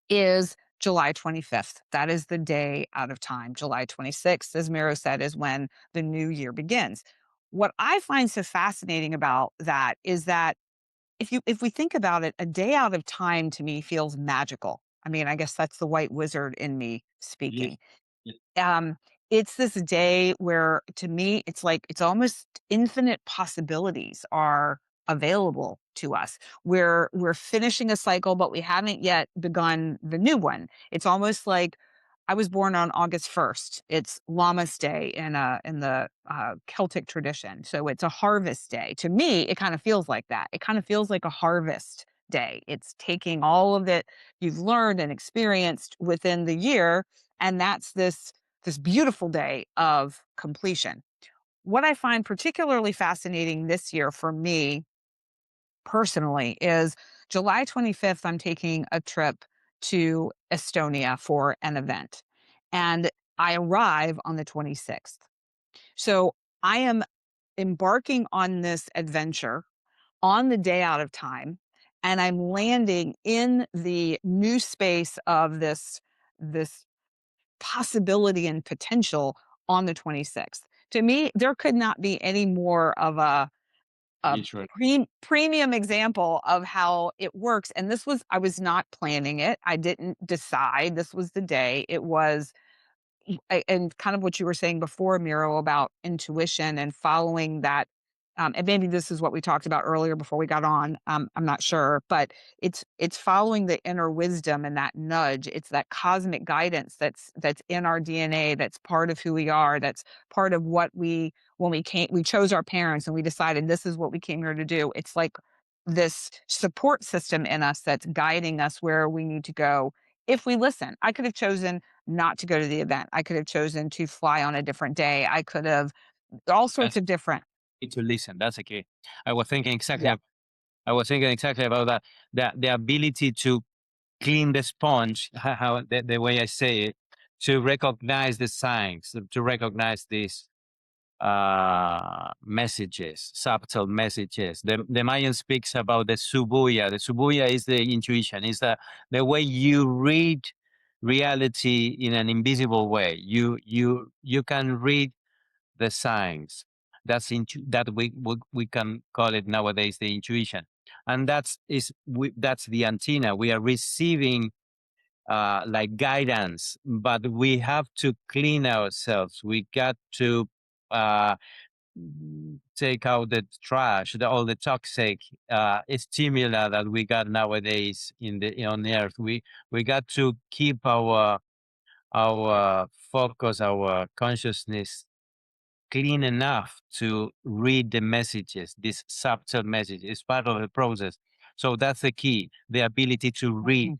is July 25th. That is the day out of time. July 26th, as Miro said, is when the new year begins. What I find so fascinating about that is that if we think about it, a day out of time to me feels magical. I mean, I guess that's the white wizard in me Yes. speaking. Yes. Um, it's this day where to me it's like it's almost infinite possibilities are available to us. We're finishing a cycle, but we haven't yet begun the new one. It's almost like I was born on August 1st. It's Lammas Day in the Celtic tradition. So it's a harvest day. To me, it kind of feels like that. It kind of feels like a harvest day. It's taking all of it you've learned and experienced within the year, and that's this beautiful day of completion. What I find particularly fascinating this year for me personally is July 25th, I'm taking a trip to Estonia for an event. And I arrive on the 26th. So I am embarking on this adventure on the day out of time. And I'm landing in the new space of this possibility and potential on the 26th. To me, there could not be any more of a Literally. premium example of how it works. And I was not planning it. I didn't decide this was the day. It was and kind of what you were saying before, Miro, about intuition and following that. And maybe this is what we talked about earlier before we got on. I'm not sure, but it's following the inner wisdom and that nudge. It's that cosmic guidance that's in our DNA. That's part of who we are. That's part of what when we chose our parents and we decided this is what we came here to do. It's like this support system in us that's guiding us where we need to go if we listen. I could have chosen not to go to the event. I could have chosen to fly on a different day. I could have all sorts That's of different. to listen. That's the key. I was thinking exactly. Yeah. I was thinking exactly about that. The ability to clean the sponge, how the way I say it, to recognize the signs, to recognize these messages, subtle messages. The Mayan speaks about the subuya. The subuya is the intuition, is the way you read reality in an invisible way. You can read the signs. That we can call it nowadays the intuition, and that's the antenna. We are receiving like guidance, but we have to clean ourselves. We got to uh, take out the trash, all the toxic stimuli that we got nowadays on the earth. We got to keep our focus, our consciousness clean enough to read the messages. This subtle message is part of the process. So that's the key: the ability to read, Mhm.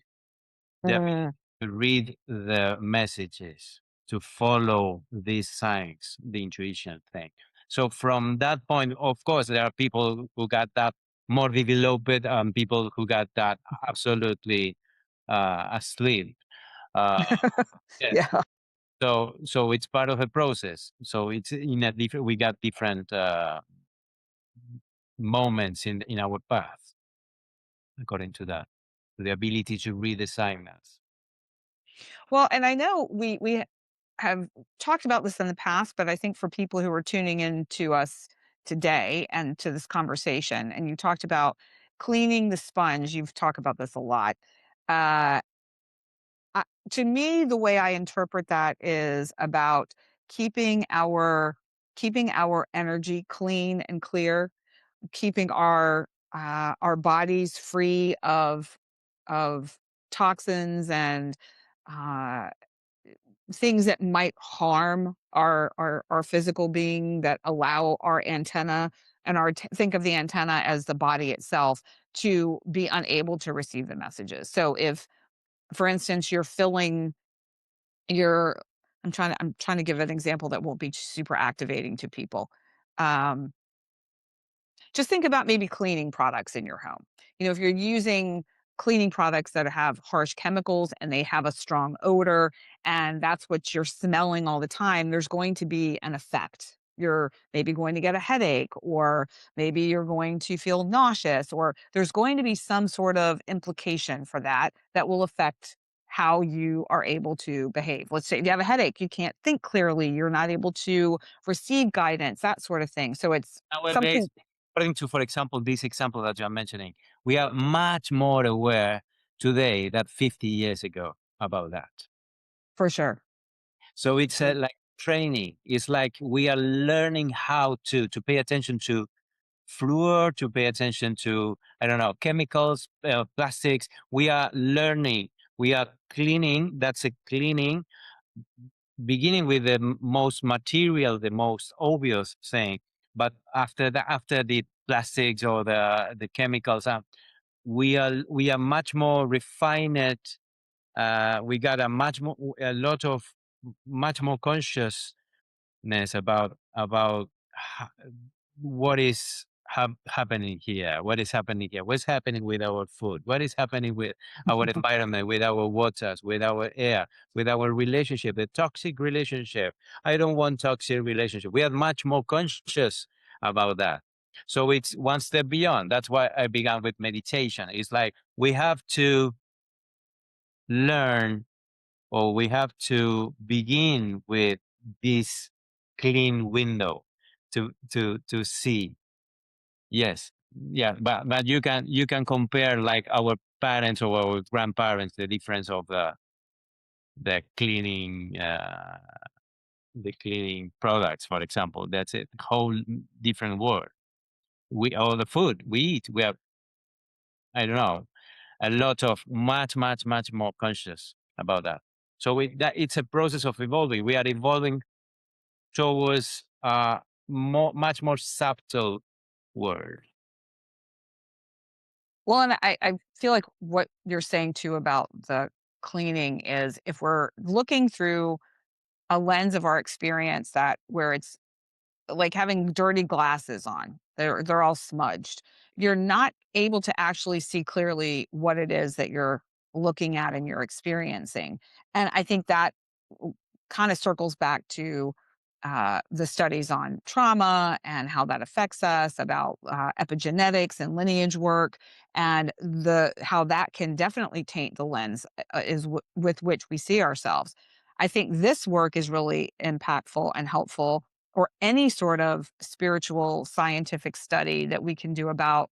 the ability Mm. to read the messages, to follow these signs, the intuition thing. So from that point, of course, there are people who got that more developed, people who got that absolutely asleep. Uh, yes, Yeah. So it's part of a process. So it's in a different. We got different moments in our path according to that, the ability to redesign us. Well, and I know we have talked about this in the past, but I think for people who are tuning in to us today and to this conversation, and you talked about cleaning the sponge, you've talked about this a lot. Uh, I, to me, the way I interpret that is about keeping our keeping our energy clean and clear, keeping our bodies free of toxins and uh, things that might harm our physical being, that allow our antenna and think of the antenna as the body itself to be unable to receive the messages. So if, for instance, you're filling your I'm trying to give an example that won't be super activating to people. Um, just think about maybe cleaning products in your home. If you're using cleaning products that have harsh chemicals and they have a strong odor, and that's what you're smelling all the time, there's going to be an effect. You're maybe going to get a headache, or maybe you're going to feel nauseous, or there's going to be some sort of implication for that will affect how you are able to behave. Let's say if you have a headache, you can't think clearly, you're not able to receive guidance, that sort of thing. So it's Our something. base, according to, for example, this example that you're mentioning, we are much more aware today than 50 years ago about that. For sure. So it's like training. It's like we are learning how to pay attention to fluor, to pay attention to, I don't know, chemicals, plastics. We are learning. We are cleaning. That's a cleaning, beginning with the most material, the most obvious thing. But after that, after the plastics or the chemicals, we are much more refined. We got a lot of much more consciousness about what is happening here, what's happening with our food, what is happening with our environment, with our waters, with our air, with our relationship, the toxic relationship. I don't want toxic relationship. We are much more conscious about that. So it's one step beyond. That's why I began with meditation. It's like we have to learn, or we have to begin with this clean window to see. Yes, yeah, but you can compare like our parents or our grandparents, the difference of the cleaning the cleaning products, for example. That's a whole different world. We all the food we eat, we have, I don't know, a lot of much more conscious about that. So it's a process of evolving. We are evolving towards much more subtle world. Well, and I feel like what you're saying too about the cleaning is, if we're looking through a lens of our experience, that where it's like having dirty glasses on. They're all smudged. You're not able to actually see clearly what it is that you're looking at and you're experiencing. And I think that kind of circles back to the studies on trauma and how that affects us, about epigenetics and lineage work, and the how that can definitely taint the lens with which we see ourselves. I think this work is really impactful and helpful, or any sort of spiritual scientific study that we can do about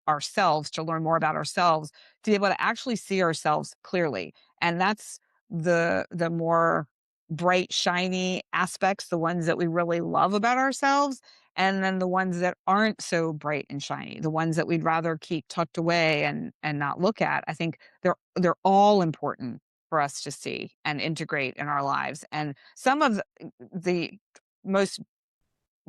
ourselves, to learn more about ourselves, to be able to actually see ourselves clearly. And that's the more bright, shiny aspects, the ones that we really love about ourselves, and then the ones that aren't so bright and shiny, the ones that we'd rather keep tucked away and not look at. I think they're all important for us to see and integrate in our lives. And some of the most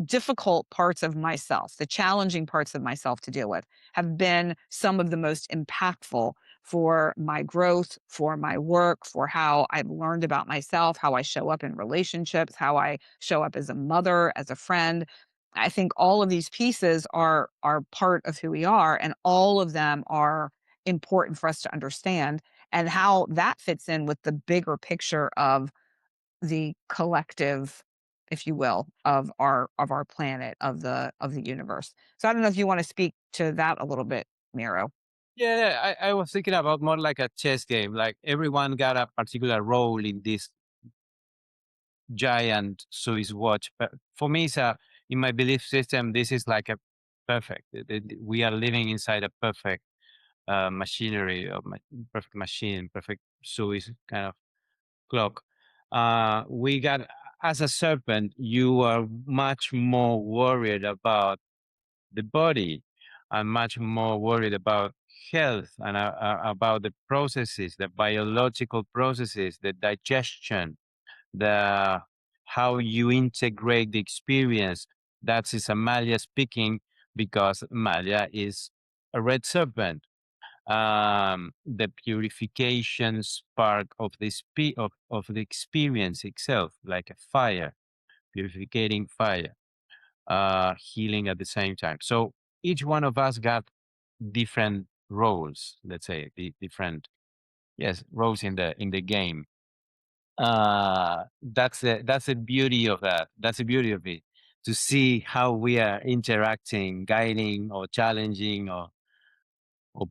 difficult parts of myself, the challenging parts of myself to deal with, have been some of the most impactful for my growth, for my work, for how I've learned about myself, how I show up in relationships, how I show up as a mother, as a friend. I think all of these pieces are part of who we are, and all of them are important for us to understand, and how that fits in with the bigger picture of the collective, if you will, of our planet, of the universe. So I don't know if you want to speak to that a little bit, Miro. Yeah, I was thinking about more like a chess game. Like everyone got a particular role in this giant Swiss watch. But for me, in my belief system, this is like a perfect. We are living inside a perfect machinery, or perfect machine, perfect Swiss kind of clock. We got, as a serpent, you are much more worried about the body and much more worried about health and about the processes, the biological processes, the digestion, the how you integrate the experience. That is Amalia speaking, because Amalia is a red serpent. The purification spark of the of the experience itself, like a fire, purificating fire, healing at the same time. So each one of us got different roles, let's say, different, yes, roles in the game. That's the beauty of that. That's the beauty of it, to see how we are interacting, guiding or challenging or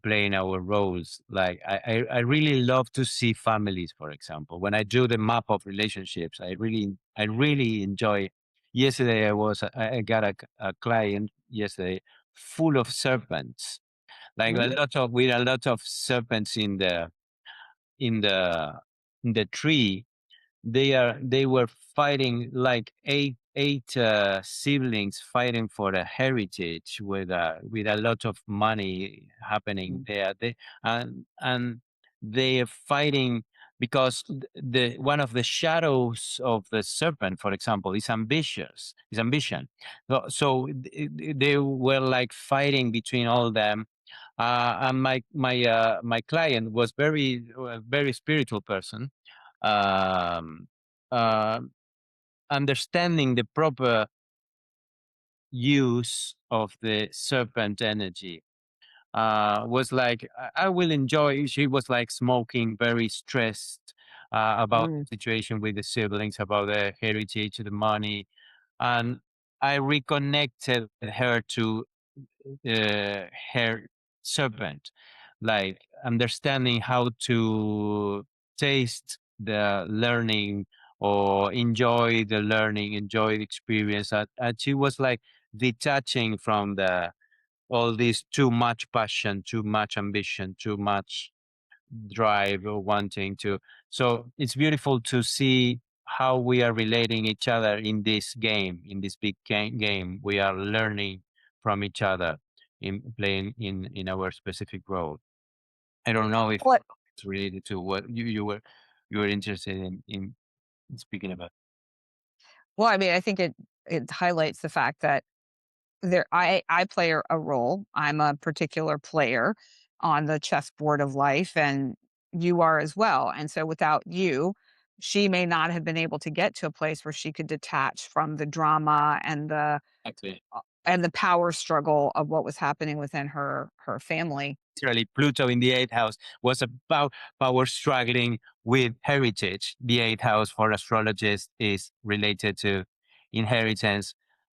playing our roles. Like I really love to see families, for example. When I do the map of relationships, I really enjoy. Yesterday I got a client yesterday full of serpents, like Mhm. a lot of, with a lot of serpents in the in the tree. They were fighting like eight siblings fighting for a heritage with a lot of money happening there. And they are fighting because the one of the shadows of the serpent, for example, is ambitious is ambition. So they were like fighting between all them. And my client was very spiritual person, um, uh, understanding the proper use of the serpent energy. Was like, I will enjoy. She was like smoking, very stressed about Mm. the situation with the siblings, about the heritage, the money, and I reconnected her to her serpent, like understanding how to taste the learning or enjoy the learning, enjoy the experience. And she was like detaching from the all this too much passion, too much ambition, too much drive or wanting to. So it's beautiful to see how we are relating each other in this game, in this big game. We are learning from each other in playing in our specific role. I don't know if What it's related to what you were interested in speaking about. Well, I mean, I think it highlights the fact that I play a role. I'm a particular player on the chessboard of life, and you are as well. And so without you, she may not have been able to get to a place where she could detach from the drama Exactly. and the power struggle of what was happening within her family. Literally, Pluto in the eighth house was about power struggling with heritage. The eighth house for astrologists is related to inheritance,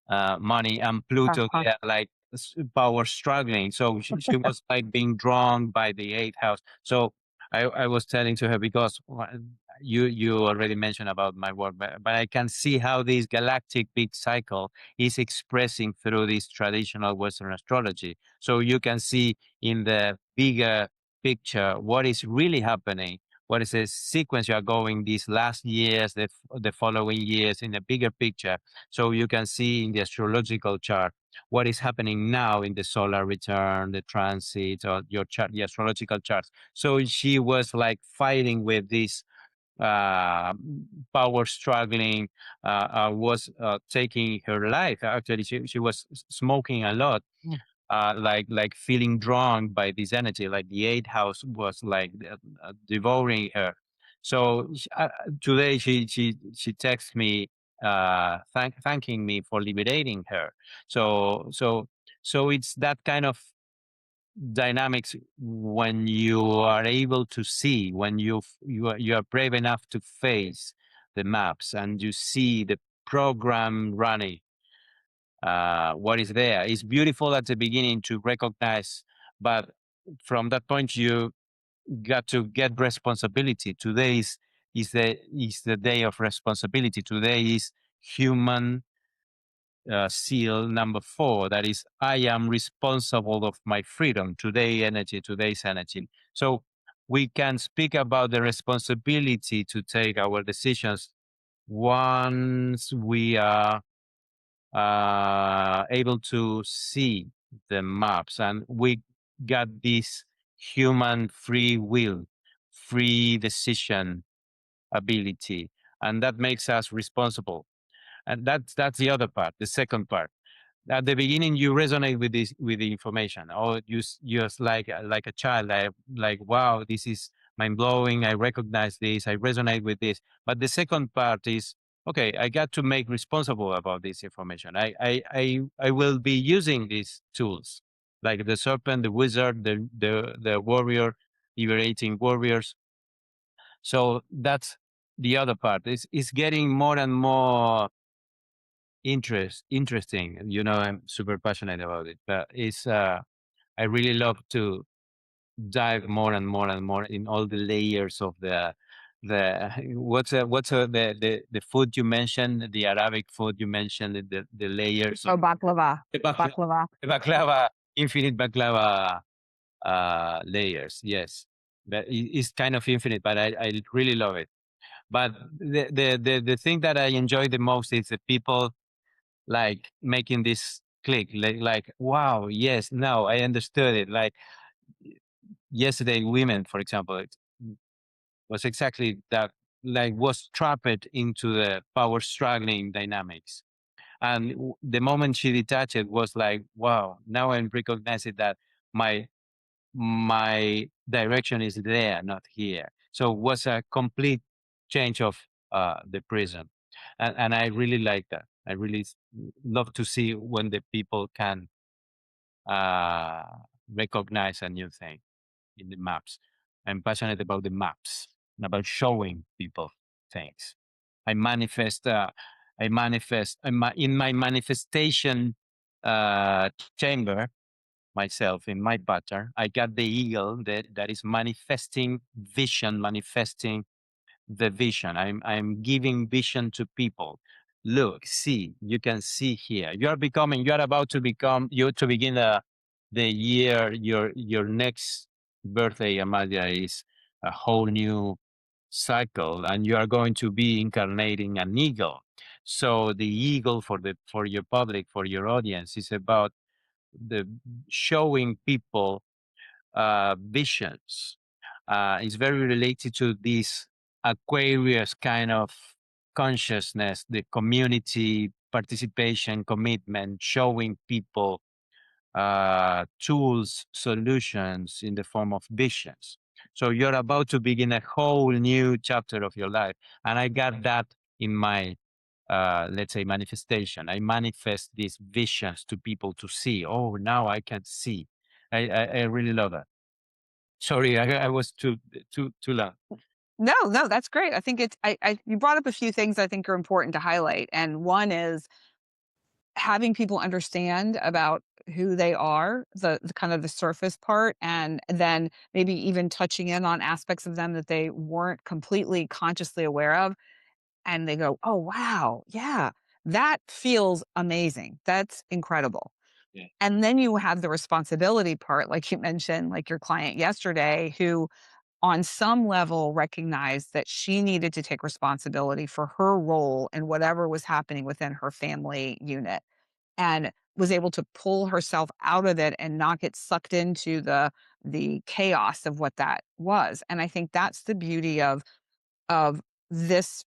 money, and Pluto, Uh-huh. yeah, like power struggling. So she was like being drawn by the eighth house. So I was telling to her, because you already mentioned about my work, but I can see how this galactic big cycle is expressing through this traditional Western astrology. So you can see in the bigger picture what is really happening, what is the sequence you are going these last years, the following years, in the bigger picture. So you can see in the astrological chart what is happening now in the solar return, the transit, or your chart, the astrological charts. So she was like fighting with this uh, power struggling, was taking her life. Actually, she was smoking a lot, like feeling drawn by this energy, like the eighth house was like devouring her. So today she texts me, thanking me for liberating her. So so so it's that kind of dynamics when you are able to see, when you are brave enough to face the maps and you see the program running, what is there. It's beautiful at the beginning to recognize, but from that point you got to get responsibility. Today is the day of responsibility. Today is human seal number 4. That is, I am responsible of my freedom. Today's energy. So we can speak about the responsibility to take our decisions once we are able to see the maps, and we got this human free will, free decision ability, and that makes us responsible. And that's the other part, the second part. At the beginning you resonate with this, with the information, or you just like a child, like wow, this is mind-blowing, I recognize this, I resonate with this. But the second part is, okay, I got to make responsible about this information. I will be using these tools, like the serpent, the wizard, the warrior, liberating warriors. So that's the other part. It's getting more and more interesting. I'm super passionate about it, but it's I really love to dive more and more and more in all the layers of the the food you mentioned, the Arabic food you mentioned, the layers Oh, of baklava. the Baklava. baklava, infinite baklava layers. Yes, but it's kind of infinite, but I really love it. But the thing that I enjoy the most is the people, like making this click, like wow, yes, now I understood it. Like yesterday, women, for example, it was exactly that, like was trapped into the power struggling dynamics. And the moment she detached it was like, wow, now I'm recognizing that my my direction is there, not here. So it was a complete change of the prism. And I really like that. I really love to see when the people can uh, recognize a new thing in the maps. I'm passionate about the maps and about showing people things. I manifest. In my manifestation chamber myself in my pattern. I got the eagle that is manifesting vision, manifesting the vision. I'm giving vision to people. Look, see, you can see here. You are about to become, you to begin the year, your next birthday, Amalia, is a whole new cycle, and you are going to be incarnating an eagle. So the eagle for your public, for your audience, is about the showing people visions. Is very related to this Aquarius kind of consciousness, the community participation, commitment, showing people tools, solutions in the form of visions. So you're about to begin a whole new chapter of your life. And I got that in my, let's say, manifestation. I manifest these visions to people to see. Oh, now I can see. I really love that. Sorry, I was too loud. No, that's great. I think you brought up a few things I think are important to highlight. And one is having people understand about who they are, the kind of the surface part, and then maybe even touching in on aspects of them that they weren't completely consciously aware of. And they go, oh, wow, yeah, that feels amazing. That's incredible. Yeah. And then you have the responsibility part, like you mentioned, like your client yesterday, who on some level recognized that she needed to take responsibility for her role in whatever was happening within her family unit, and was able to pull herself out of it and not get sucked into the chaos of what that was. And I think that's the beauty of this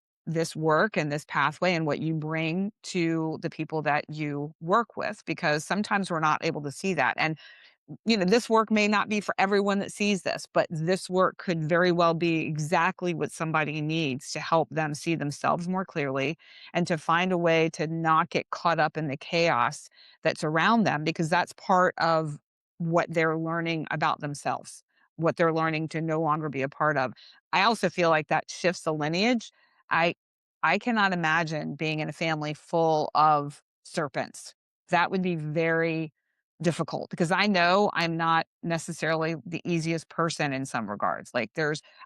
work and this pathway and what you bring to the people that you work with, because sometimes we're not able to see that. And this work may not be for everyone that sees this, but this work could very well be exactly what somebody needs to help them see themselves more clearly and to find a way to not get caught up in the chaos that's around them, because that's part of what they're learning about themselves, what they're learning to no longer be a part of. I also feel like that shifts the lineage. I I cannot imagine being in a family full of serpents. That would be very difficult because I know I'm not necessarily the easiest person in some regards. Like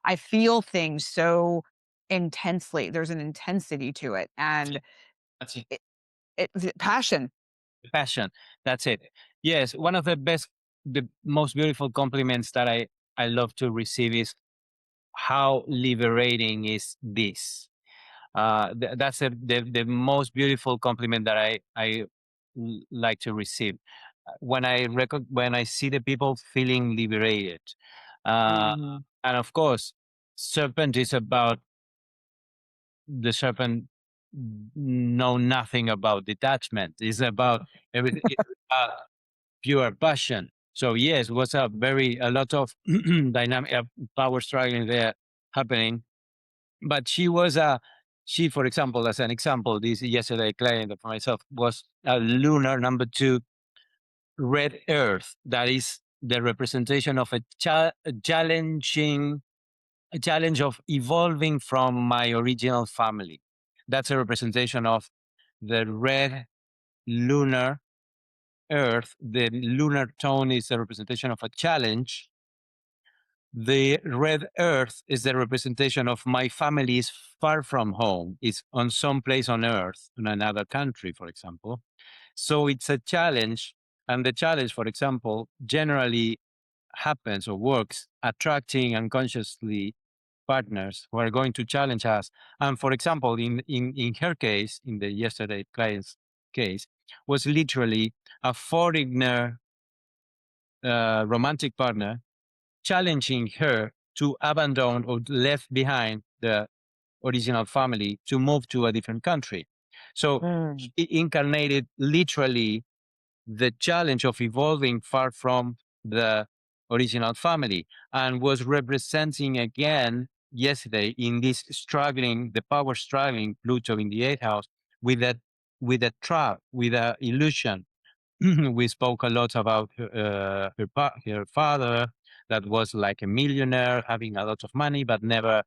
I feel things so intensely. There's an intensity to it, and That's it. passion. Passion. That's it. Yes, one of the most beautiful compliments that I love to receive is how liberating is this. That's the most beautiful compliment that I like to receive. When I see the people feeling liberated, uh, Mhm. and of course, serpent is about the serpent know nothing about detachment. It's about everything. It's about pure passion. So yes, was a lot of dynamic power struggling there happening. But she, for example, as an example, this yesterday client for myself was a lunar number 2 red earth. That is the representation of a a challenge of evolving from my original family. That's a representation of the red lunar earth. The lunar tone is a representation of a challenge. The red earth is the representation of my family is far from home. It's on some place on earth, in another country, for example. So it's a challenge. And the challenge, for example, generally happens or works attracting unconsciously partners who are going to challenge us. And for example, in her case, in the yesterday client's case, was literally a foreigner romantic partner challenging her to abandon or left behind the original family to move to a different country. So Mm. it incarnated literally the challenge of evolving far from the original family and was representing again yesterday in this struggling, the power struggling Pluto in the eighth house with a trap, with a illusion. We spoke a lot about her father that was like a millionaire having a lot of money but never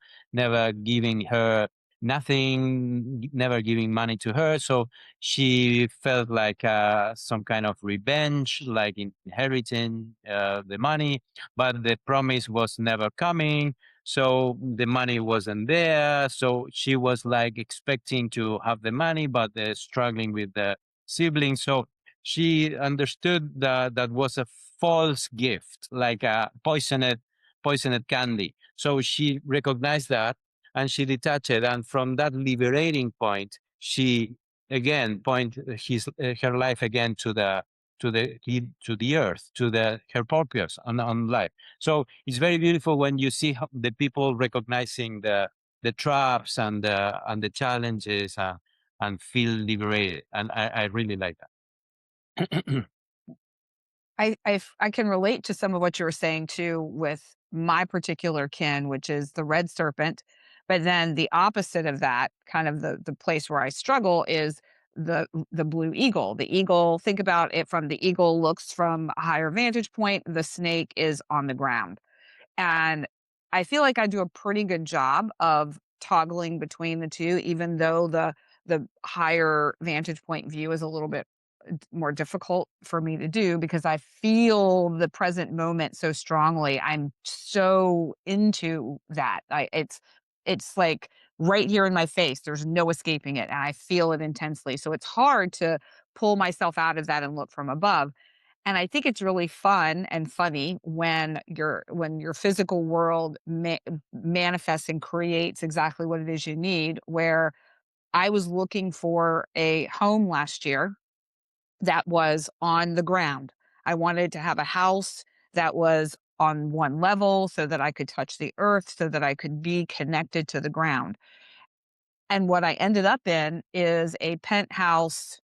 giving her nothing, never giving money to her, so she felt like some kind of revenge, like inheriting the money, but the promise was never coming, so the money wasn't there, so she was like expecting to have the money but struggling with the siblings. So she understood that that was a false gift, like a poisoned candy. So she recognized that and she detached it. And from that liberating point, she again point her life again to the earth, to her purpose on life. So it's very beautiful when you see the people recognizing the traps and the challenges and feel liberated. And I really like that. I can relate to some of what you were saying too with my particular kin, which is the red serpent. But then the opposite of that, kind of the place where I struggle is the blue eagle. The eagle, think about it from the eagle looks from a higher vantage point, the snake is on the ground. And I feel like I do a pretty good job of toggling between the two, even though the higher vantage point view is a little bit more difficult for me to do because I feel the present moment so strongly. I'm so into that. It's like right here in my face. There's no escaping it, and I feel it intensely. So it's hard to pull myself out of that and look from above. And I think it's really fun and funny when your physical world manifests and creates exactly what it is you need. Where I was looking for a home last year that was on the ground. I wanted to have a house that was on one level so that I could touch the earth, so that I could be connected to the ground. And what I ended up in is a penthouse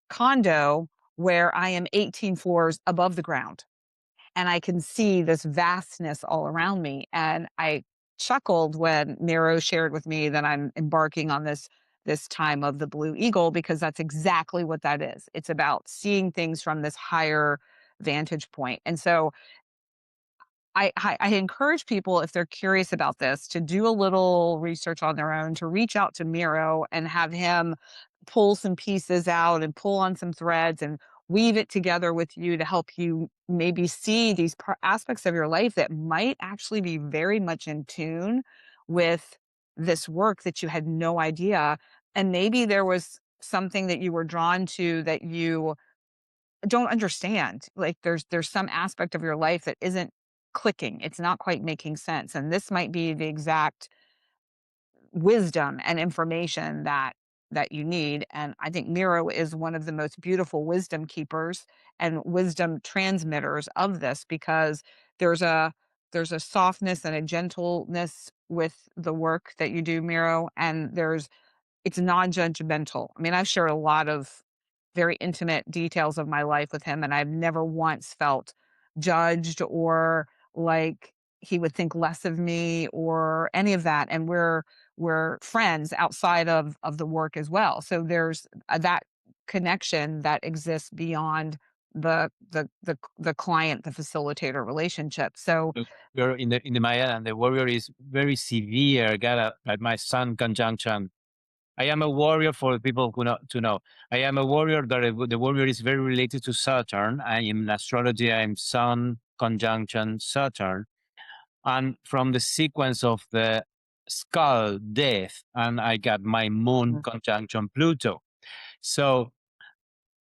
condo where I am 18 floors above the ground and I can see this vastness all around me. And I chuckled when Mero shared with me that I'm embarking on this time of the Blue Eagle because that's exactly what that is. It's about seeing things from this higher vantage point. And so I encourage people, if they're curious about this, to do a little research on their own, to reach out to Miro and have him pull some pieces out and pull on some threads and weave it together with you to help you maybe see these aspects of your life that might actually be very much in tune with this work that you had no idea. And maybe there was something that you were drawn to that you don't understand. Like there's some aspect of your life that isn't clicking. It's not quite making sense. And this might be the exact wisdom and information that you need. And I think Miro is one of the most beautiful wisdom keepers and wisdom transmitters of this, because there's a there's a softness and a gentleness with the work that you do, Miro, and it's non-judgmental. I mean, I've shared a lot of very intimate details of my life with him, and I've never once felt judged or like he would think less of me or any of that. And we're friends outside of the work as well. So there's that connection that exists beyond the client, the facilitator relationship. So Look, you're in the Maya, and the warrior is very severe. Got like my sun conjunction. I am a warrior for people who know to know. I am a warrior. The warrior is very related to Saturn. I am in astrology. I am Sun conjunction Saturn, and from the sequence of the skull death, and I got my Moon conjunction Pluto. So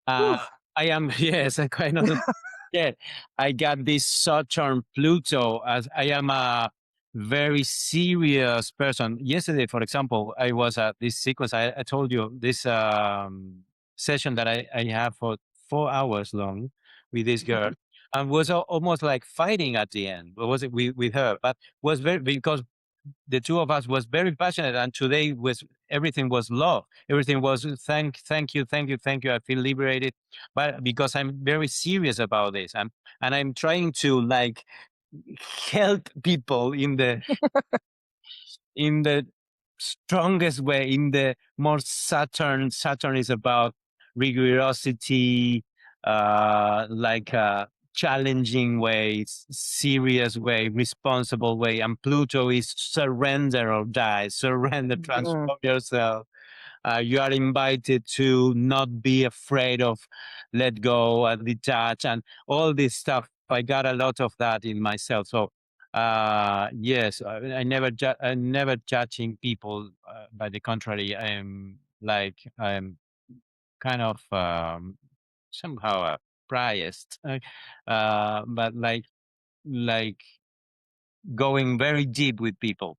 whew, I am yes, I kind of yeah. I got this Saturn Pluto as I am a very serious person. Yesterday, for example, I was at this sequence. I told you this session that I have for 4 hours long with this girl, and was almost like fighting at the end. Was it with her? But was very because the two of us was very passionate, and today was everything was love, everything was thank you, thank you, thank you. I feel liberated, but because I'm very serious about this, and I'm trying to like help people in the strongest way, in the more Saturn is about rigorosity, like challenging way, serious way, responsible way, and Pluto is surrender or die, surrender, transform yourself. You are invited to not be afraid of let go and detach and all this stuff. I got a lot of that in myself. So yes, I never judging people. By the contrary, I'm kind of somehow biased, but like going very deep with people.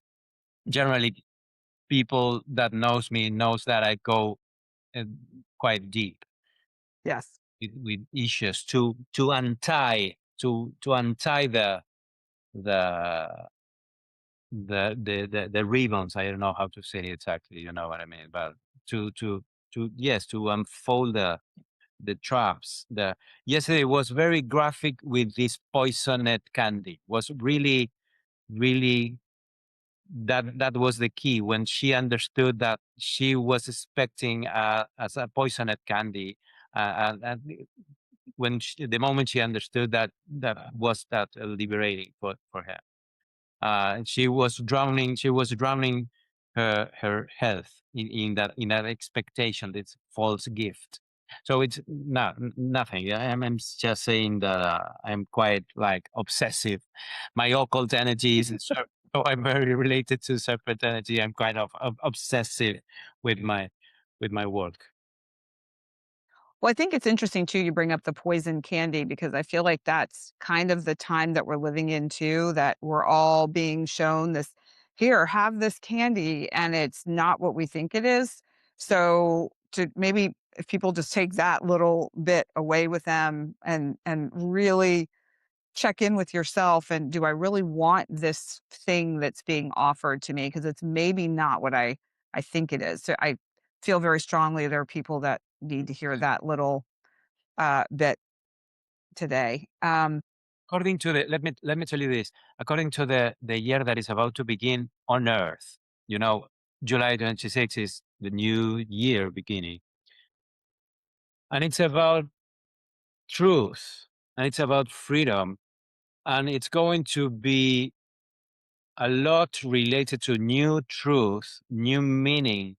Generally, people that knows me knows that I go uh, quite deep yes. with issues to untie the the ribbons. I don't know how to say it exactly. You know what I mean? But to to yes, to unfold the traps. The yesterday was very graphic with this poisoned candy. Was really that was the key when she understood that she was expecting as a poisoned candy, and when the moment she understood that was that liberating for her. She was drowning her health in that expectation, this false gift. So it's not nothing. Yeah, I'm just saying that I'm quite like obsessive. My occult energy is so I'm very related to serpent energy. I'm kind of obsessive with my work. Well, I think it's interesting too, you bring up the poison candy, because I feel like that's kind of the time that we're living in too, that we're all being shown this, here, have this candy, and it's not what we think it is. So to maybe if people just take that little bit away with them and really check in with yourself, and do I really want this thing that's being offered to me? Because it's maybe not what I think it is. So I feel very strongly there are people that need to hear that little bit today. According to the let me tell you this. According to the year that is about to begin on Earth, you know, July 26 is the new year beginning, and it's about truth, and it's about freedom, And it's going to be a lot related to new truth, new meaning,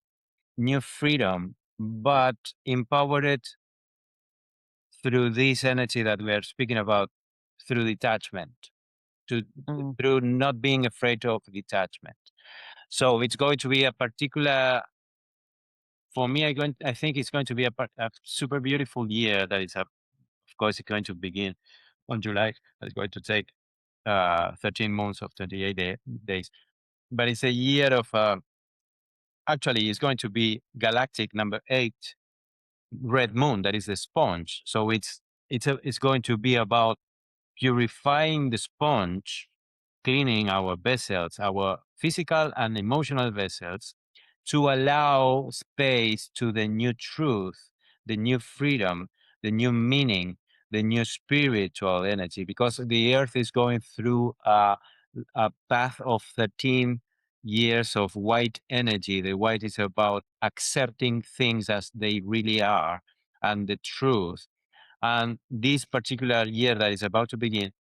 new freedom, but empowered through this energy that we are speaking about, through detachment, to Mm. through not being afraid of detachment. So it's going to be a particular, for me, I think it's going to be a super beautiful year that is, of course, it's going to begin on July. It's going to take 13 months of 28 days. But it's a year of, actually, it's going to be Galactic number 8, red moon, that is the sponge. So it's going to be about purifying the sponge, cleaning our vessels, our physical and emotional vessels, to allow space to the new truth, the new freedom, the new meaning, the new spiritual energy, because the earth is going through a path of 13 years of white energy. The white is about accepting things as they really are and the truth. And this particular year that is about to begin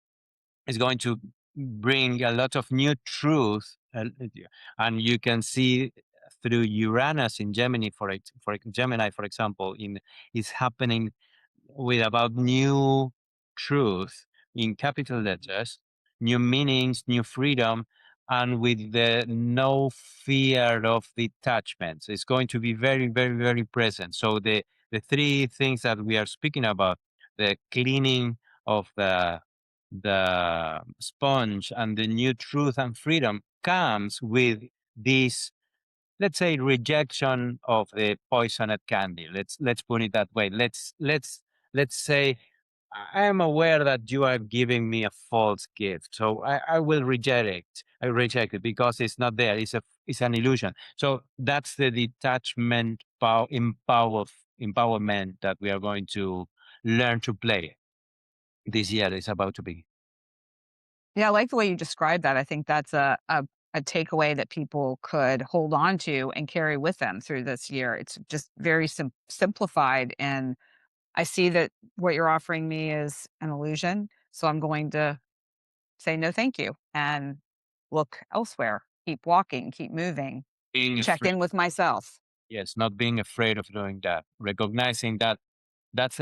is going to bring a lot of new truth. And you can see through Uranus in Gemini, for Gemini, for example, is happening with about new truth in capital letters, new meanings, new freedom, and with the no fear of detachments. It's going to be very, very, very present. So the three things that we are speaking about, the cleaning of the sponge and the new truth and freedom, comes with this, let's say, rejection of the poisoned candy. Let's put it that way. Let's say, I am aware that you are giving me a false gift, so I will reject it. I reject it because it's not there. It's an illusion. So that's the detachment, empowerment that we are going to learn to play this year. Is about to be. Yeah, I like the way you described that. I think that's a takeaway that people could hold on to and carry with them through this year. It's just very simplified, and I see that what you're offering me is an illusion. So I'm going to say no, thank you, and look elsewhere. Keep walking, keep moving, Being check afraid. in with myself. Yes, not being afraid of doing that. Recognizing that that's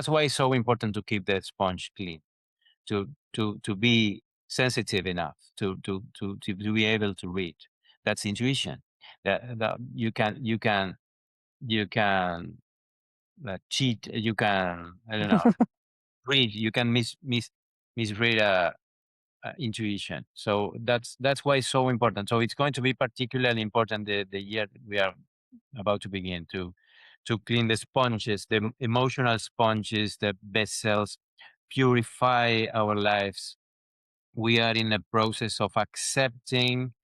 why it's so important to keep the sponge clean, to be sensitive enough to be able to read. That's intuition. That you can cheat. You can, I don't know, read. You can misread intuition. So that's why it's so important. So it's going to be particularly important the year we are about to begin, to clean the sponges, the emotional sponges, the vessels, purify our lives. We are in a process of accepting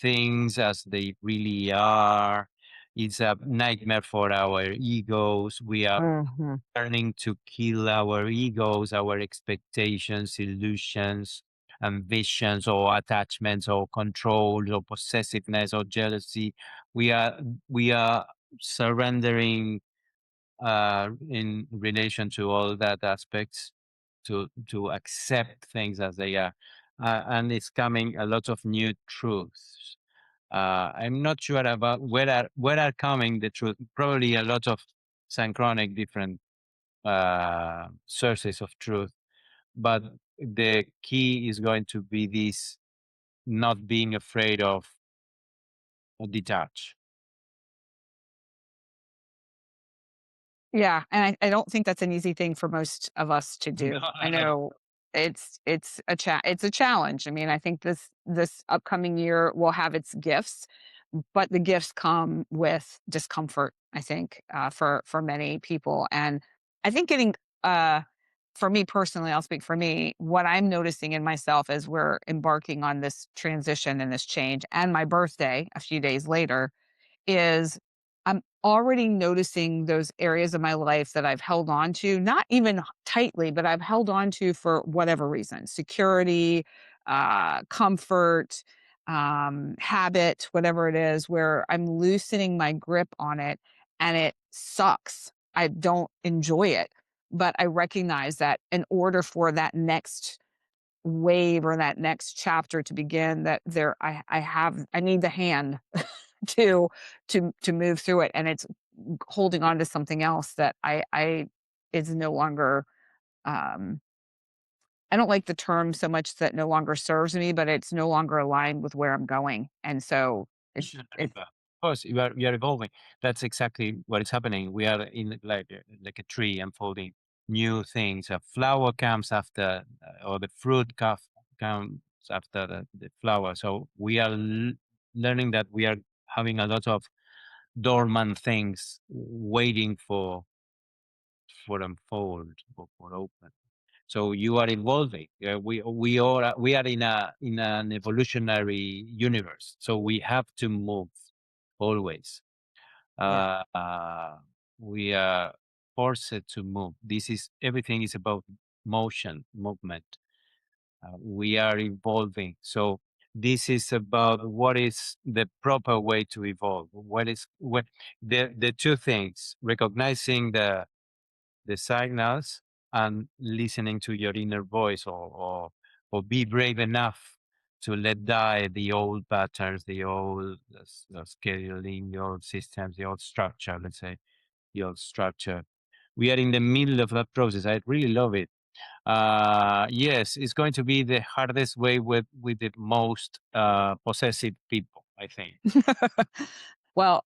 things as they really are. It's a nightmare for our egos. We are Mhm. learning to kill our egos, our expectations, illusions, ambitions, or attachments, or control, or possessiveness, or jealousy. We are surrendering in relation to all that aspects, to accept things as they are, and it's coming a lot of new truths. I'm not sure about where are coming the truth. Probably a lot of synchronic different sources of truth, but the key is going to be this: not being afraid of detach. Yeah, and I don't think that's an easy thing for most of us to No, do. I no. know it's a challenge. I mean, I think this upcoming year will have its gifts, but the gifts come with discomfort, I think, for many people. And I think getting for me personally, I'll speak for me, what I'm noticing in myself as we're embarking on this transition and this change, and my birthday a few days later, is I'm already noticing those areas of my life that I've held on to, not even tightly, but I've held on to for whatever reason, security, comfort, habit, whatever it is, where I'm loosening my grip on it and it sucks. I don't enjoy it. But I recognize that in order for that next wave or that next chapter to begin, that I need the hand to move through it, and it's holding on to something else that I is no longer, um I don't like the term so much, that no longer serves me, but it's no longer aligned with where I'm going. And so it Of course, you are evolving. That's exactly what is happening. We are in like a tree unfolding new things. A flower comes after, or the fruit comes after the flower. So we are learning that we are having a lot of dormant things waiting for unfold or for open. So you are evolving. We are in an evolutionary universe. So we have to move always. yeah. Uh, uh, we are forced to move. This is everything is about motion, movement. We are evolving. So this is about what is the proper way to evolve. What the two things: recognizing the signals and listening to your inner voice, or be brave enough to let die the old patterns, the old scheduling, the old systems, the old structure, let's say, the old structure. We are in the middle of that process. I really love it. Yes, it's going to be the hardest way with the most possessive people, I think. Well,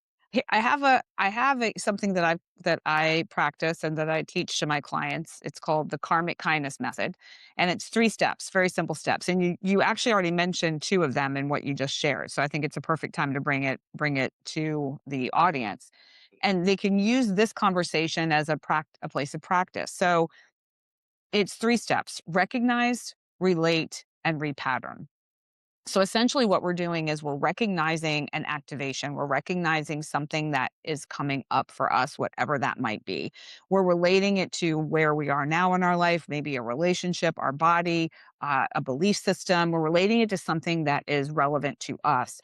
I have a something that I practice and that I teach to my clients. It's called the karmic kindness method, and it's 3 steps, very simple steps. And you actually already mentioned 2 of them in what you just shared. So I think it's a perfect time to bring it to the audience. And they can use this conversation as a place of practice. So it's 3 steps: recognize, relate, and repattern. So essentially what we're doing is we're recognizing an activation. We're recognizing something that is coming up for us, whatever that might be. We're relating it to where we are now in our life, maybe a relationship, our body, a belief system. We're relating it to something that is relevant to us.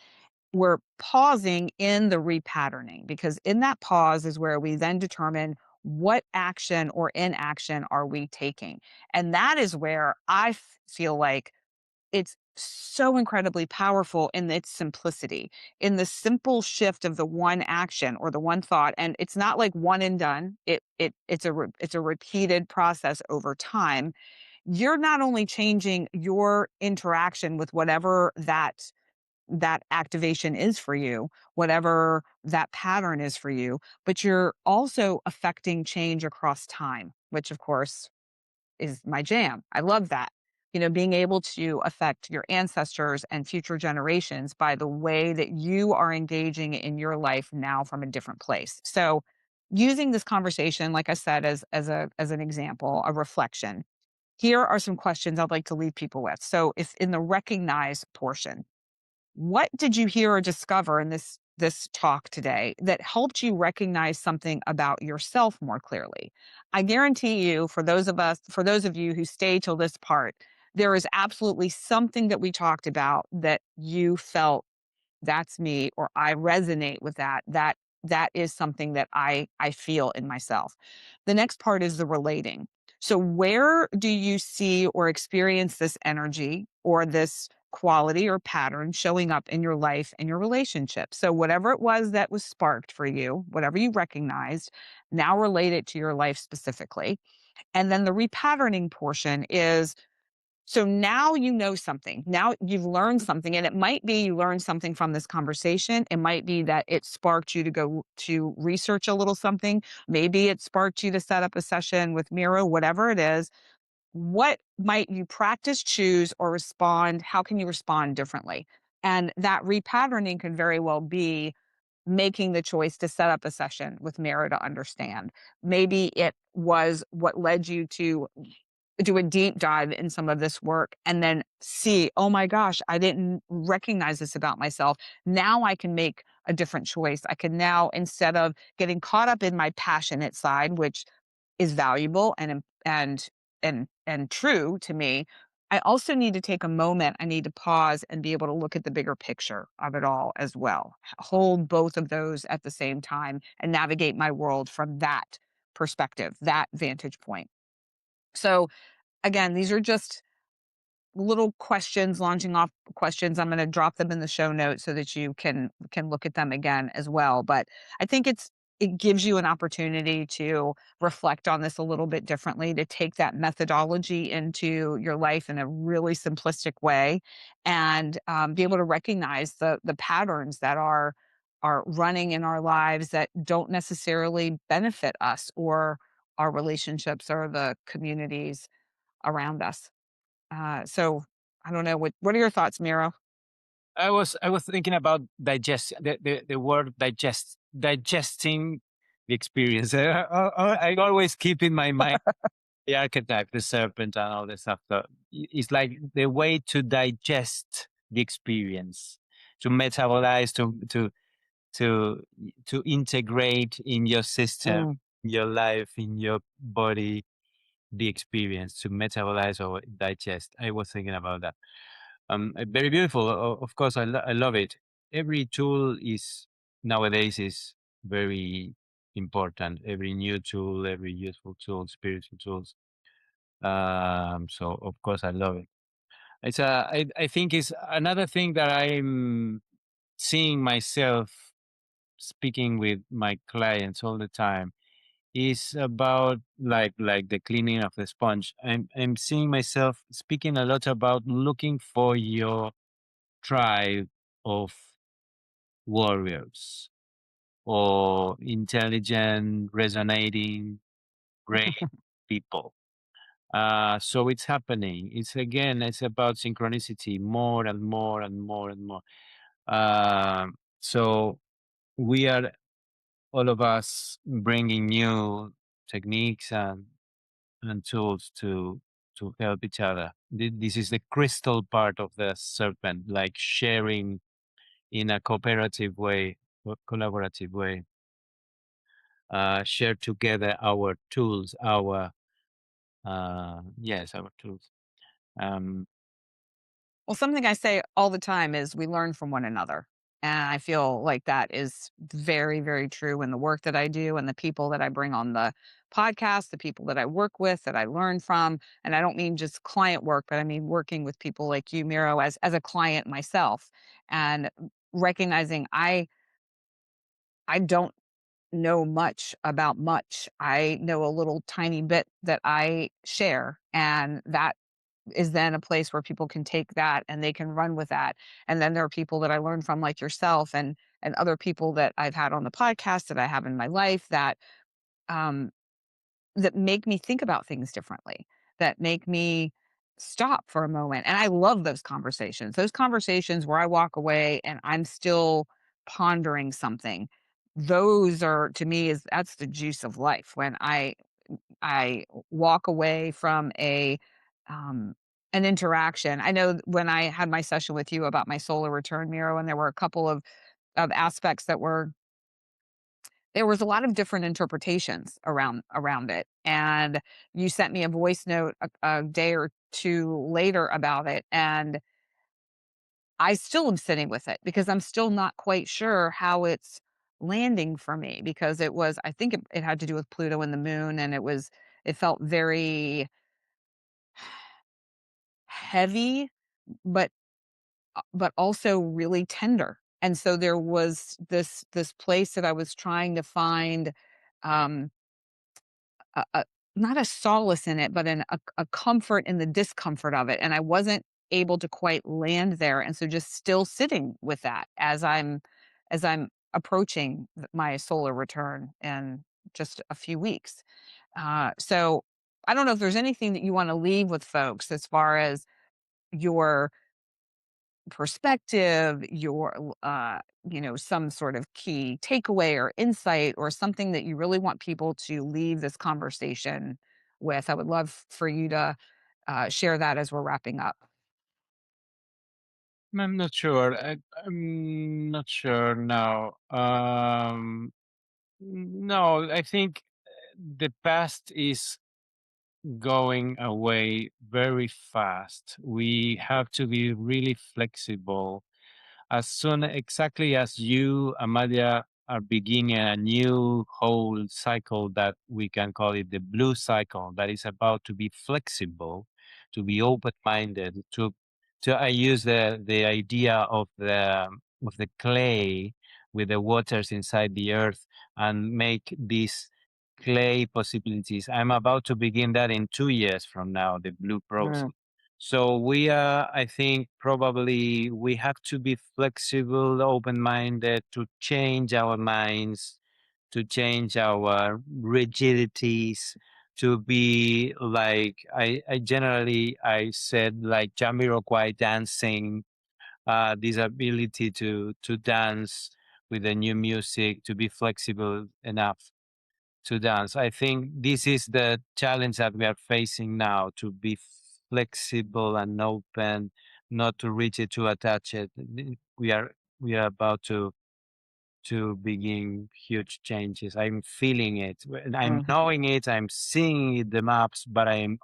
We're pausing in the repatterning, because in that pause is where we then determine what action or inaction are we taking. And that is where feel like it's so incredibly powerful in its simplicity, in the simple shift of the one action or the one thought. And it's not like one and done. It's a repeated process over time. You're not only changing your interaction with whatever that activation is for you, whatever that pattern is for you, but you're also affecting change across time, which of course is my jam. I love that. Being able to affect your ancestors and future generations by the way that you are engaging in your life now from a different place. So, using this conversation, like I said, as an example, a reflection. Here are some questions I'd like to leave people with. So, if in the recognize portion, what did you hear or discover in this talk today that helped you recognize something about yourself more clearly? I guarantee you, for those of you who stay till this part, there is absolutely something that we talked about that you felt, that's me, or I resonate with that is something that I feel in myself. The next part is the relating. So where do you see or experience this energy or this quality or pattern showing up in your life and your relationship? So whatever it was that was sparked for you, whatever you recognized, now relate it to your life specifically. And then the repatterning portion is, so now you know something. Now you've learned something, and it might be you learned something from this conversation. It might be that it sparked you to go to research a little something. Maybe it sparked you to set up a session with Mero, whatever it is. What might you practice, choose, or respond? How can you respond differently? And that repatterning can very well be making the choice to set up a session with Mero to understand. Maybe it was what led you to do a deep dive in some of this work and then see, oh my gosh, I didn't recognize this about myself. Now I can make a different choice. I can now, instead of getting caught up in my passionate side, which is valuable and true to me, I also need to take a moment. I need to pause and be able to look at the bigger picture of it all as well. Hold both of those at the same time and navigate my world from that perspective, that vantage point. So again, these are just little questions, launching off questions. I'm going to drop them in the show notes so that you can look at them again as well. But I think it gives you an opportunity to reflect on this a little bit differently, to take that methodology into your life in a really simplistic way, and be able to recognize the patterns that are running in our lives that don't necessarily benefit us or our relationships or the communities around us. So I don't know, what are your thoughts, Miro? I was thinking about the word digesting the experience. I always keep in my mind the archetype, the serpent, and all this stuff. So it's like the way to digest the experience, to metabolize, to to integrate in your system, Mm. your life, in your body, the experience, to metabolize or digest. I was thinking about that. Very beautiful. Of course, I love it. Every tool is nowadays is very important. Every new tool, every useful tool, spiritual tools. So of course I love it. I think it's another thing that I'm seeing myself speaking with my clients all the time is about like the cleaning of the sponge. I'm seeing myself speaking a lot about looking for your tribe of warriors or intelligent, resonating, great people. So it's happening. It's about synchronicity more and more and more and more. So we are all of us bringing new techniques and tools to help each other. This is the crystal part of the serpent, like sharing in a cooperative way, collaborative way. Share together our tools, our yes, our tools. Um, Well, something I say all the time is we learn from one another. And I feel like that is very, very true in the work that I do and the people that I bring on the podcast, the people that I work with, that I learn from. And I don't mean just client work, but I mean working with people like you, Miro, as a client myself, and recognizing I don't know much about much. I know a little tiny bit that I share, and that is then a place where people can take that and they can run with that. And then there are people that I learn from, like yourself, and other people that I've had on the podcast that I have in my life um that make me think about things differently, that make me stop for a moment. And I love those conversations. Those conversations where I walk away and I'm still pondering something. Those are, to me, is that's the juice of life. When I walk away from um an interaction. I know when I had my session with you about my solar return, Miro, and there were a couple of aspects that were there was a lot of different interpretations around it, and you sent me a voice note a day or two later about it, and I still am sitting with it because I'm still not quite sure how it's landing for me, because I think it had to do with Pluto and the moon, and it felt very heavy, but but also really tender. And so there was this place that I was trying to find, um a not a solace in it, but a comfort in the discomfort of it, and I wasn't able to quite land there, and so just still sitting with that as I'm approaching my solar return in just a few weeks. So I don't know if there's anything that you want to leave with folks as far as your perspective, some sort of key takeaway or insight, or something that you really want people to leave this conversation with. I would love for you to share that as we're wrapping up. I'm not sure. I'm not sure now. No, I think the past is going away very fast. We have to be really flexible. As soon, exactly as you, Amalia, are beginning a new whole cycle that we can call it the blue cycle, that is about to be flexible, to be open-minded, to I use the idea of the clay with the waters inside the earth and make these clay possibilities. I'm about to begin that in 2 years from now, the blue process. Mm, So we are, I think, probably we have to be flexible, open-minded to change our minds, to change our rigidities, to be like I generally I said like Jamiroquai dancing, this ability to dance with the new music, to be flexible enough to dance. I think this is the challenge that we are facing now, to be flexible and open, not too rigid, too attached. We are we are about to begin huge changes. I'm feeling it. I'm mhm. knowing it. I'm seeing it, the maps, but I'm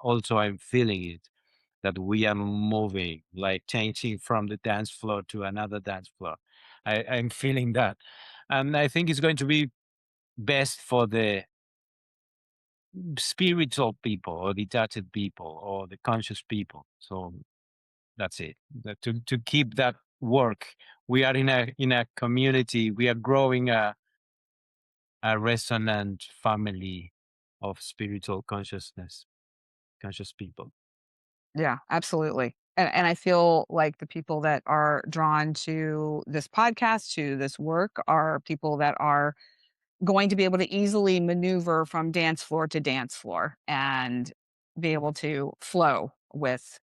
feeling it, that we are moving, like changing from the dance floor to another dance floor. I'm feeling that, and I think it's going to be best for the spiritual people or detached people or the conscious people. So that's it. To keep that work, we are in a community. We are growing a resonant family of spiritual consciousness, conscious people. Yeah, absolutely. And I feel like the people that are drawn to this podcast, to this work, are people that are going to be able to easily maneuver from dance floor to dance floor and be able to flow with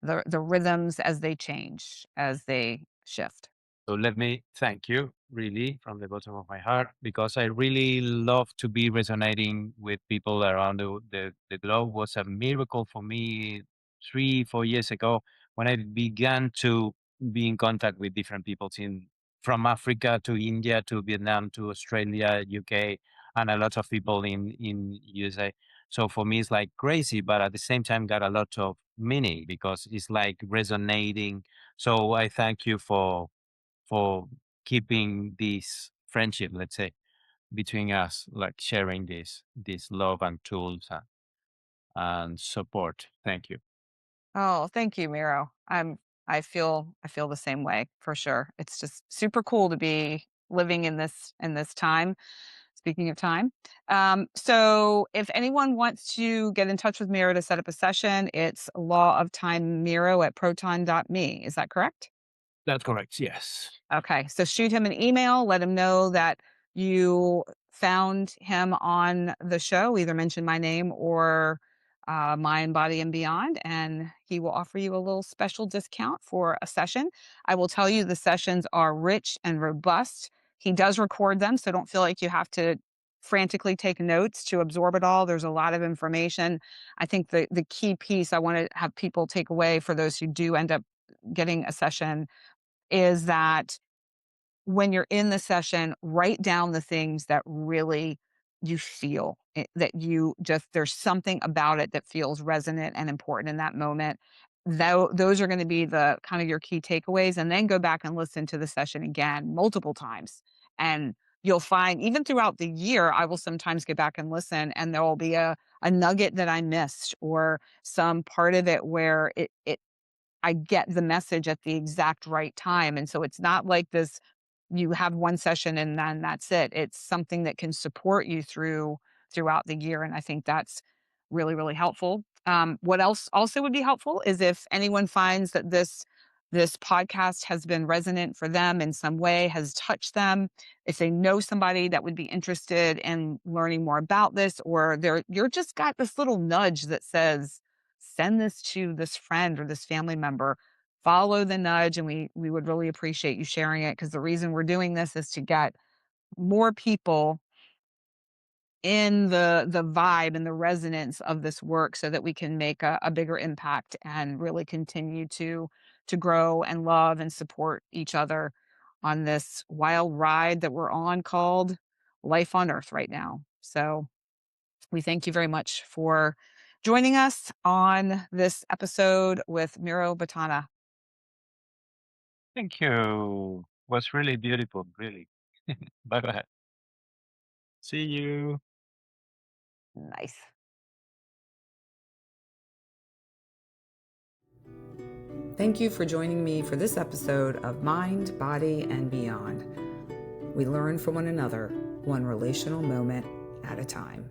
the rhythms as they change, as they shift. So let me thank you really from the bottom of my heart, because I really love to be resonating with people around the globe. It was a miracle for me 3, 4 years ago when I began to be in contact with different peoples in from Africa to India to Vietnam to Australia, UK, and a lot of people in USA. So for me, it's like crazy, but at the same time, got a lot of meaning because it's like resonating. So I thank you for keeping this friendship, let's say, between us, like sharing this love and tools and support. Thank you. Oh, thank you, Miro. I feel the same way for sure. It's just super cool to be living in this time. Speaking of time. So if anyone wants to get in touch with Miro to set up a session, it's Law of Time Miro at proton.me. Is that correct? That's correct. Yes. Okay. So shoot him an email, let him know that you found him on the show, either mention my name or Mind, Body, and Beyond, and he will offer you a little special discount for a session. I will tell you the sessions are rich and robust. He does record them, so don't feel like you have to frantically take notes to absorb it all. There's a lot of information. I think the key piece I want to have people take away for those who do end up getting a session is that when you're in the session, write down the things that really you feel that you just there's something about it that feels resonant and important in that moment. Those are going to be the kind of your key takeaways, and then go back and listen to the session again multiple times. And you'll find even throughout the year, I will sometimes go back and listen, and there will be a nugget that I missed or some part of it where it I get the message at the exact right time. And so it's not like this you have one session and then that's it. It's something that can support you throughout the year. And I think that's really, really helpful. What else also would be helpful is if anyone finds that this podcast has been resonant for them in some way, has touched them, if they know somebody that would be interested in learning more about this, or you're just got this little nudge that says, send this to this friend or this family member, follow the nudge, and we would really appreciate you sharing it, because the reason we're doing this is to get more people in the vibe and the resonance of this work so that we can make a bigger impact and really continue to grow and love and support each other on this wild ride that we're on called life on earth right now. So we thank you very much for joining us on this episode with Mero Botana. Thank you. Was really beautiful. Really. Bye bye. See you. Nice. Thank you for joining me for this episode of Mind, Body, and Beyond. We learn from one another, one relational moment at a time.